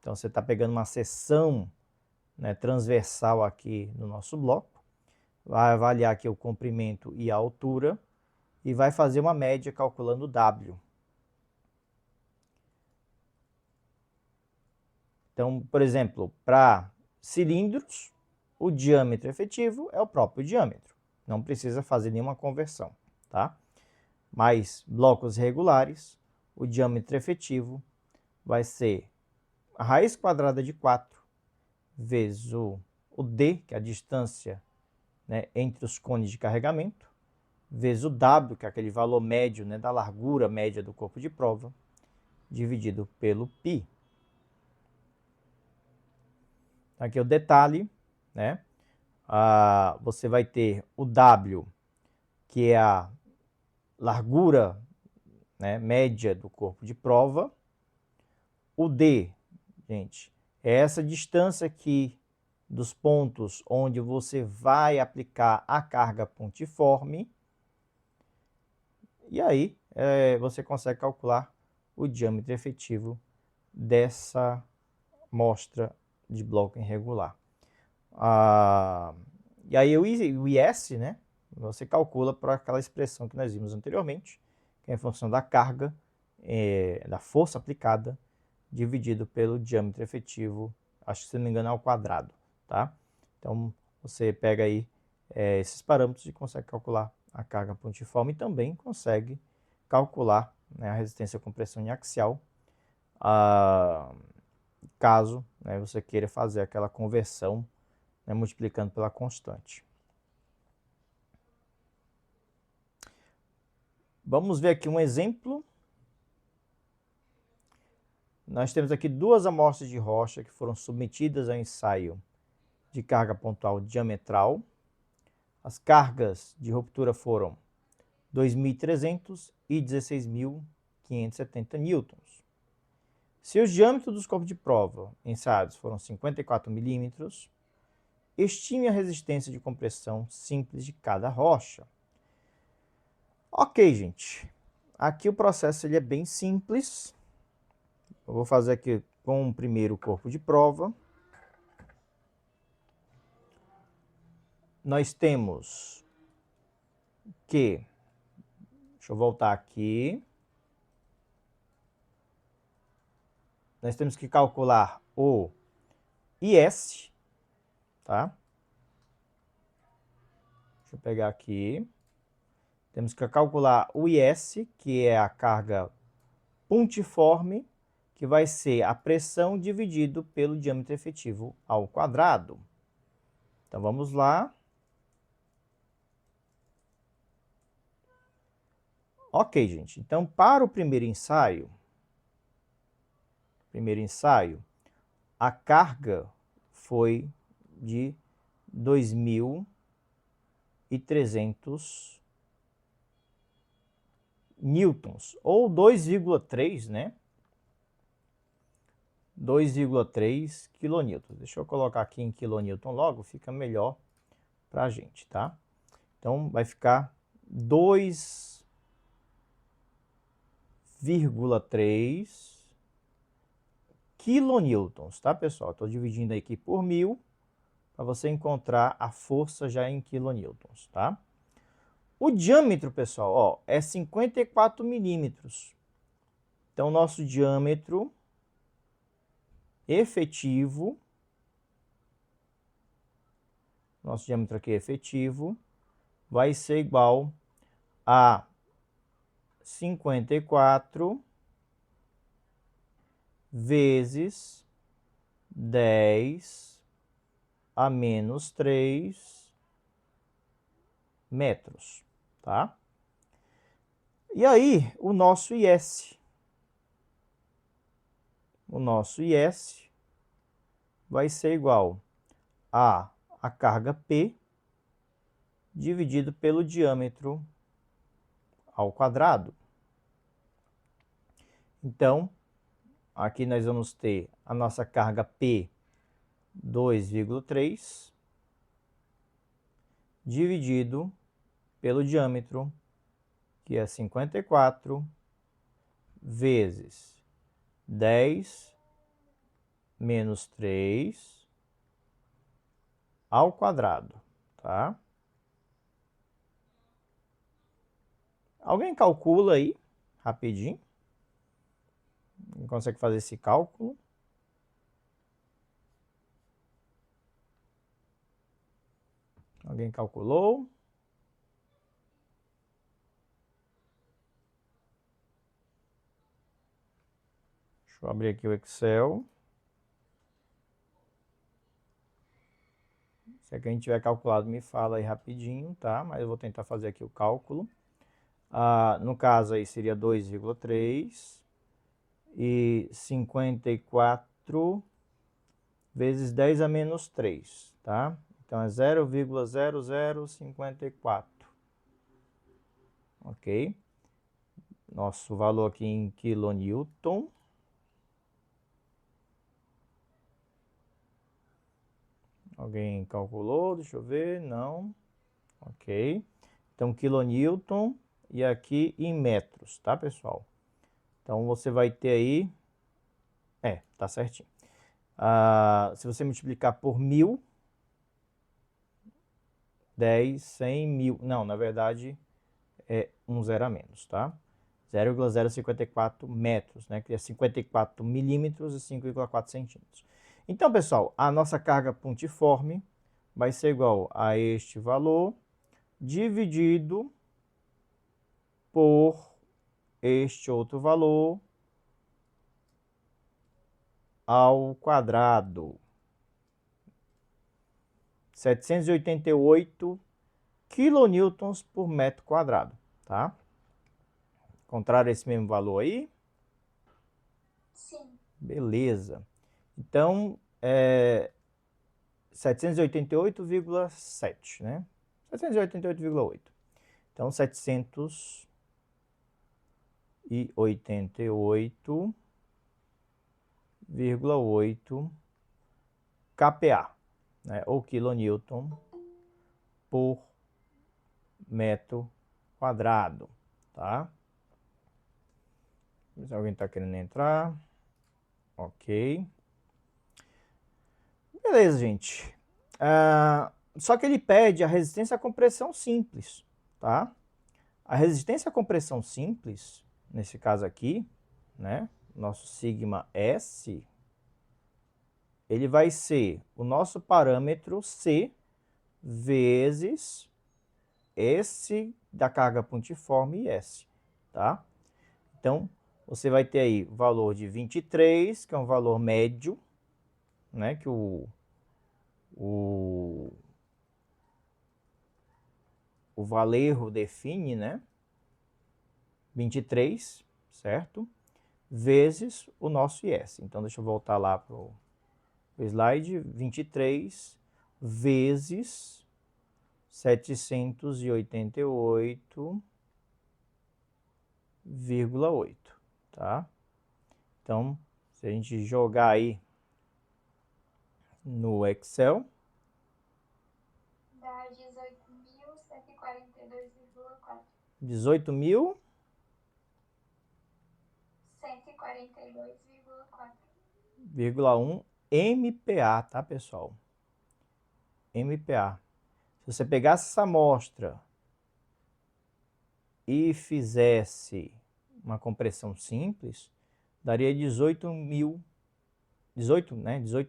Então, você está pegando uma seção, né, transversal aqui no nosso bloco. Vai avaliar aqui o comprimento e a altura e vai fazer uma média calculando W. Então, por exemplo, para cilindros, o diâmetro efetivo é o próprio diâmetro. Não precisa fazer nenhuma conversão, tá? Mas blocos regulares, o diâmetro efetivo vai ser a raiz quadrada de 4 vezes o D, que é a distância, né, entre os cones de carregamento, vezes o W, que é aquele valor médio, né, da largura média do corpo de prova, dividido pelo π. Aqui é o detalhe, né? Você vai ter o W, que é a largura, né, média do corpo de prova. O D, gente, é essa distância aqui dos pontos onde você vai aplicar a carga pontiforme. E aí você consegue calcular o diâmetro efetivo dessa amostra de bloco irregular. E aí o IS, né, você calcula por aquela expressão que nós vimos anteriormente, que é em função da carga, da força aplicada, dividido pelo diâmetro efetivo, acho que se não me engano é ao quadrado, tá? Então você pega aí esses parâmetros e consegue calcular a carga pontiforme e também consegue calcular, né, a resistência à compressão axial, caso, né, você queira fazer aquela conversão, né, multiplicando pela constante. Vamos ver aqui um exemplo. Nós temos aqui duas amostras de rocha que foram submetidas ao ensaio de carga pontual diametral. As cargas de ruptura foram 2.300 e 16.570 newtons. Se os diâmetros dos corpos de prova ensaiados foram 54 milímetros, estime a resistência de compressão simples de cada rocha. Ok, gente. Aqui o processo ele é bem simples. Eu vou fazer aqui com o primeiro corpo de prova. Nós temos que... Deixa eu voltar aqui. Nós temos que calcular o IS, tá? Deixa eu pegar aqui. Temos que calcular o IS, que é a carga pontiforme, que vai ser a pressão dividido pelo diâmetro efetivo ao quadrado. Então, vamos lá. Ok, gente. Então, para o primeiro ensaio, a carga foi de 2.300 newtons, ou 2,3, né? 2,3 quilonewtons. Deixa eu colocar aqui em quilonewton logo, fica melhor para a gente, tá? Então, vai ficar 2,3 quilonewtons, tá, pessoal? Estou dividindo aqui por 1.000 para você encontrar a força já em quilonewtons, tá? O diâmetro, pessoal, ó, é 54 milímetros. Então, nosso diâmetro efetivo, nosso diâmetro aqui efetivo, vai ser igual a 54 vezes 10 a menos 3 metros, tá? E aí, o nosso IS. O nosso IS vai ser igual a carga P dividido pelo diâmetro ao quadrado. Então, aqui nós vamos ter a nossa carga P 2,3 dividido pelo diâmetro, que é 54 vezes 10 menos 3 ao quadrado, tá? Alguém calcula aí, rapidinho? Consegue fazer esse cálculo? Alguém calculou? Deixa eu abrir aqui o Excel. Se é que a gente tiver calculado, me fala aí rapidinho, tá? Mas eu vou tentar fazer aqui o cálculo. No caso aí seria 2,3 e 54 vezes 10 a menos 3, tá? Então é 0,0054, ok? Nosso valor aqui em quilonewton. Alguém calculou? Deixa eu ver. Não. Ok. Então, quilonewton e aqui em metros, tá, pessoal? Então, você vai ter aí... tá certinho. Se você multiplicar por 1000, 10, 100, 1000... Não, na verdade, é um zero a menos, tá? 0,054 metros, né? Que é 54 milímetros e 5,4 centímetros. Então, pessoal, a nossa carga pontiforme vai ser igual a este valor dividido por este outro valor ao quadrado. 788 quilonewtons por metro quadrado, tá? Encontraram esse mesmo valor aí? Sim. Beleza. Então, 788,7, né? 788,8. Então, 788,8 kPa, né? Ou quilonewton por metro quadrado, tá? Se alguém está querendo entrar. Ok. Beleza, gente. Só que ele pede a resistência à compressão simples, tá? A resistência à compressão simples, nesse caso aqui, né? Nosso sigma S, ele vai ser o nosso parâmetro C vezes esse da carga pontiforme e S, tá? Então, você vai ter aí o valor de 23, que é um valor médio, né? Que o Valerro define, né? 23, certo? Vezes o nosso IS. Então, deixa eu voltar lá para o slide. 23 vezes 788,8, tá? Então, se a gente jogar aí no Excel, Dá 18.142,4. 18.000 142,4. 1 MPa, tá, pessoal? MPa. Se você pegasse essa amostra e fizesse uma compressão simples, daria 18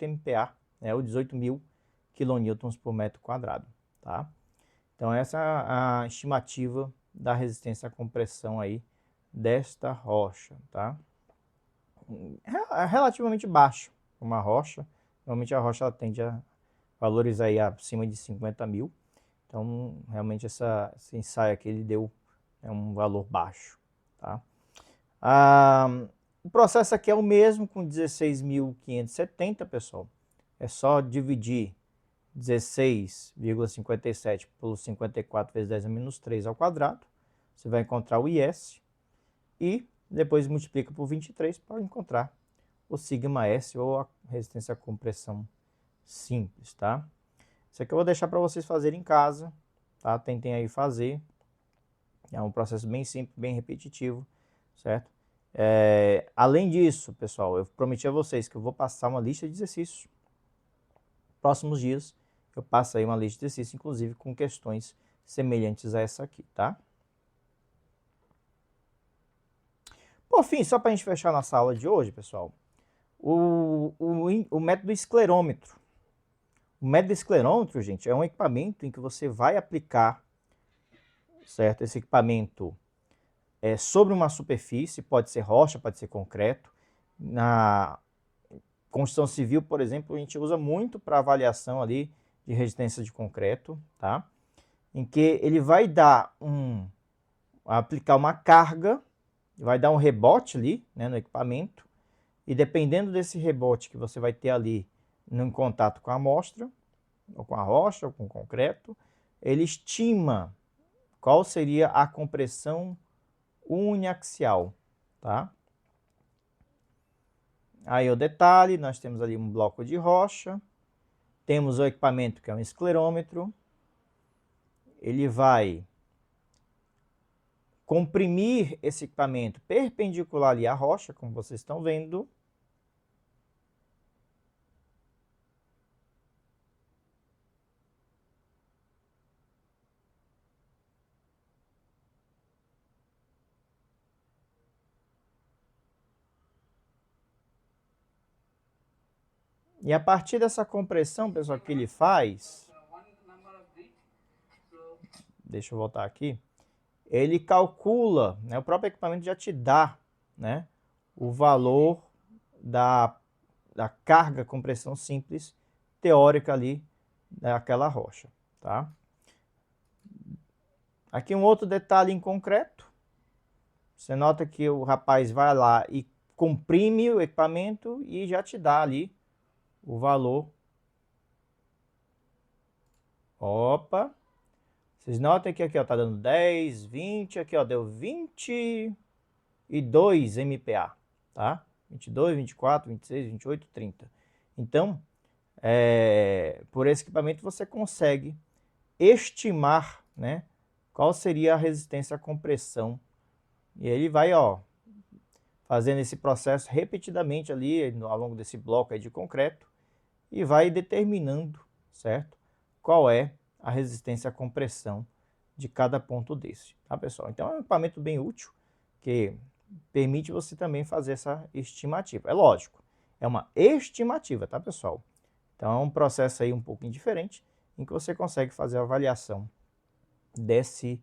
MPa, né, ou 18.000 kN por metro quadrado, tá? Então essa é a estimativa da resistência à compressão aí desta rocha, tá? É relativamente baixo uma rocha. Normalmente a rocha ela tende a valores aí acima de 50.000. Então realmente esse ensaio aqui ele deu um valor baixo, tá? O processo aqui é o mesmo com 16.570, pessoal. É só dividir 16,57 por 54 vezes 10 a menos 3 ao quadrado. Você vai encontrar o IS e depois multiplica por 23 para encontrar o sigma S ou a resistência à compressão simples, tá? Isso aqui eu vou deixar para vocês fazerem em casa, tá? Tentem aí fazer. É um processo bem simples, bem repetitivo, certo? Além disso, pessoal, eu prometi a vocês que eu vou passar uma lista de exercícios. Próximos dias eu passo aí uma lista de exercícios, inclusive com questões semelhantes a essa aqui, tá? Por fim, só para a gente fechar nossa aula de hoje, pessoal, o método esclerômetro. O método esclerômetro, gente, é um equipamento em que você vai aplicar, certo? Esse equipamento sobre uma superfície, pode ser rocha, pode ser concreto. Na construção civil, por exemplo, a gente usa muito para avaliação ali de resistência de concreto, tá? Em que ele vai dar aplicar uma carga, vai dar um rebote ali, né, no equipamento, e dependendo desse rebote que você vai ter ali no contato com a amostra, ou com a rocha, ou com o concreto, ele estima qual seria a compressão uniaxial, tá? Aí o detalhe, nós temos ali um bloco de rocha, temos o equipamento que é um esclerômetro, ele vai comprimir esse equipamento perpendicular ali à rocha, como vocês estão vendo. E a partir dessa compressão, pessoal, que ele faz, deixa eu voltar aqui, ele calcula, né, o próprio equipamento já te dá, né, o valor da carga compressão simples teórica ali daquela rocha, tá? Aqui um outro detalhe em concreto, você nota que o rapaz vai lá e comprime o equipamento e já te dá ali o valor. Opa! Vocês notem que aqui ó, tá dando 10, 20, aqui ó, deu 22 MPa, tá? 22, 24, 26, 28, 30. Então, por esse equipamento você consegue estimar, né, qual seria a resistência à compressão. E ele vai, ó, fazendo esse processo repetidamente ali ao longo desse bloco aí de concreto e vai determinando, certo? Qual é a resistência à compressão de cada ponto desse, tá, pessoal? Então é um equipamento bem útil que permite você também fazer essa estimativa. É lógico, é uma estimativa, tá, pessoal? Então é um processo aí um pouquinho diferente em que você consegue fazer a avaliação desse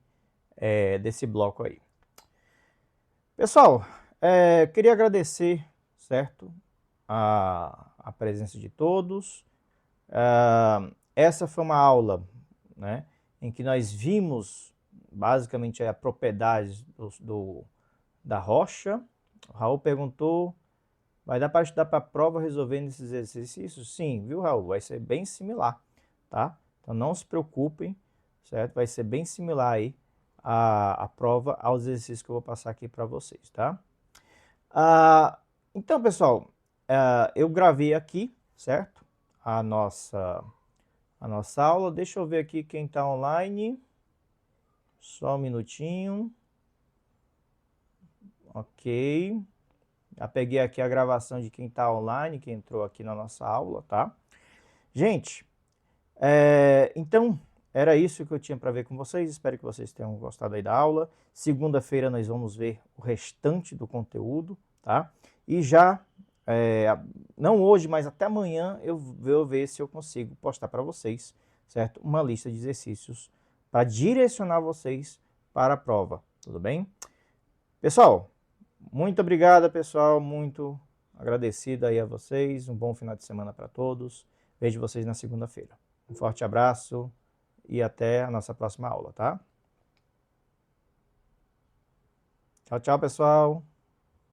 bloco aí. Pessoal, queria agradecer, certo, a presença de todos. Essa foi uma aula, né, em que nós vimos basicamente a propriedade da rocha. O Raul perguntou, vai dar para estudar para a prova resolvendo esses exercícios? Sim, viu, Raul? Vai ser bem similar, tá? Então não se preocupem, certo? Vai ser bem similar aí a prova aos exercícios que eu vou passar aqui para vocês, tá? Então, pessoal, eu gravei aqui, certo? A nossa aula. Deixa eu ver aqui quem está online. Só um minutinho. Ok. Já peguei aqui a gravação de quem está online, que entrou aqui na nossa aula, tá? Gente, então, era isso que eu tinha para ver com vocês. Espero que vocês tenham gostado aí da aula. Segunda-feira nós vamos ver o restante do conteúdo, tá? E já, não hoje, mas até amanhã, eu vou ver se eu consigo postar para vocês, certo? Uma lista de exercícios para direcionar vocês para a prova, tudo bem? Pessoal, muito obrigado, pessoal. Muito agradecido aí a vocês. Um bom final de semana para todos. Vejo vocês na segunda-feira. Um forte abraço e até a nossa próxima aula, tá? Tchau, tchau, pessoal.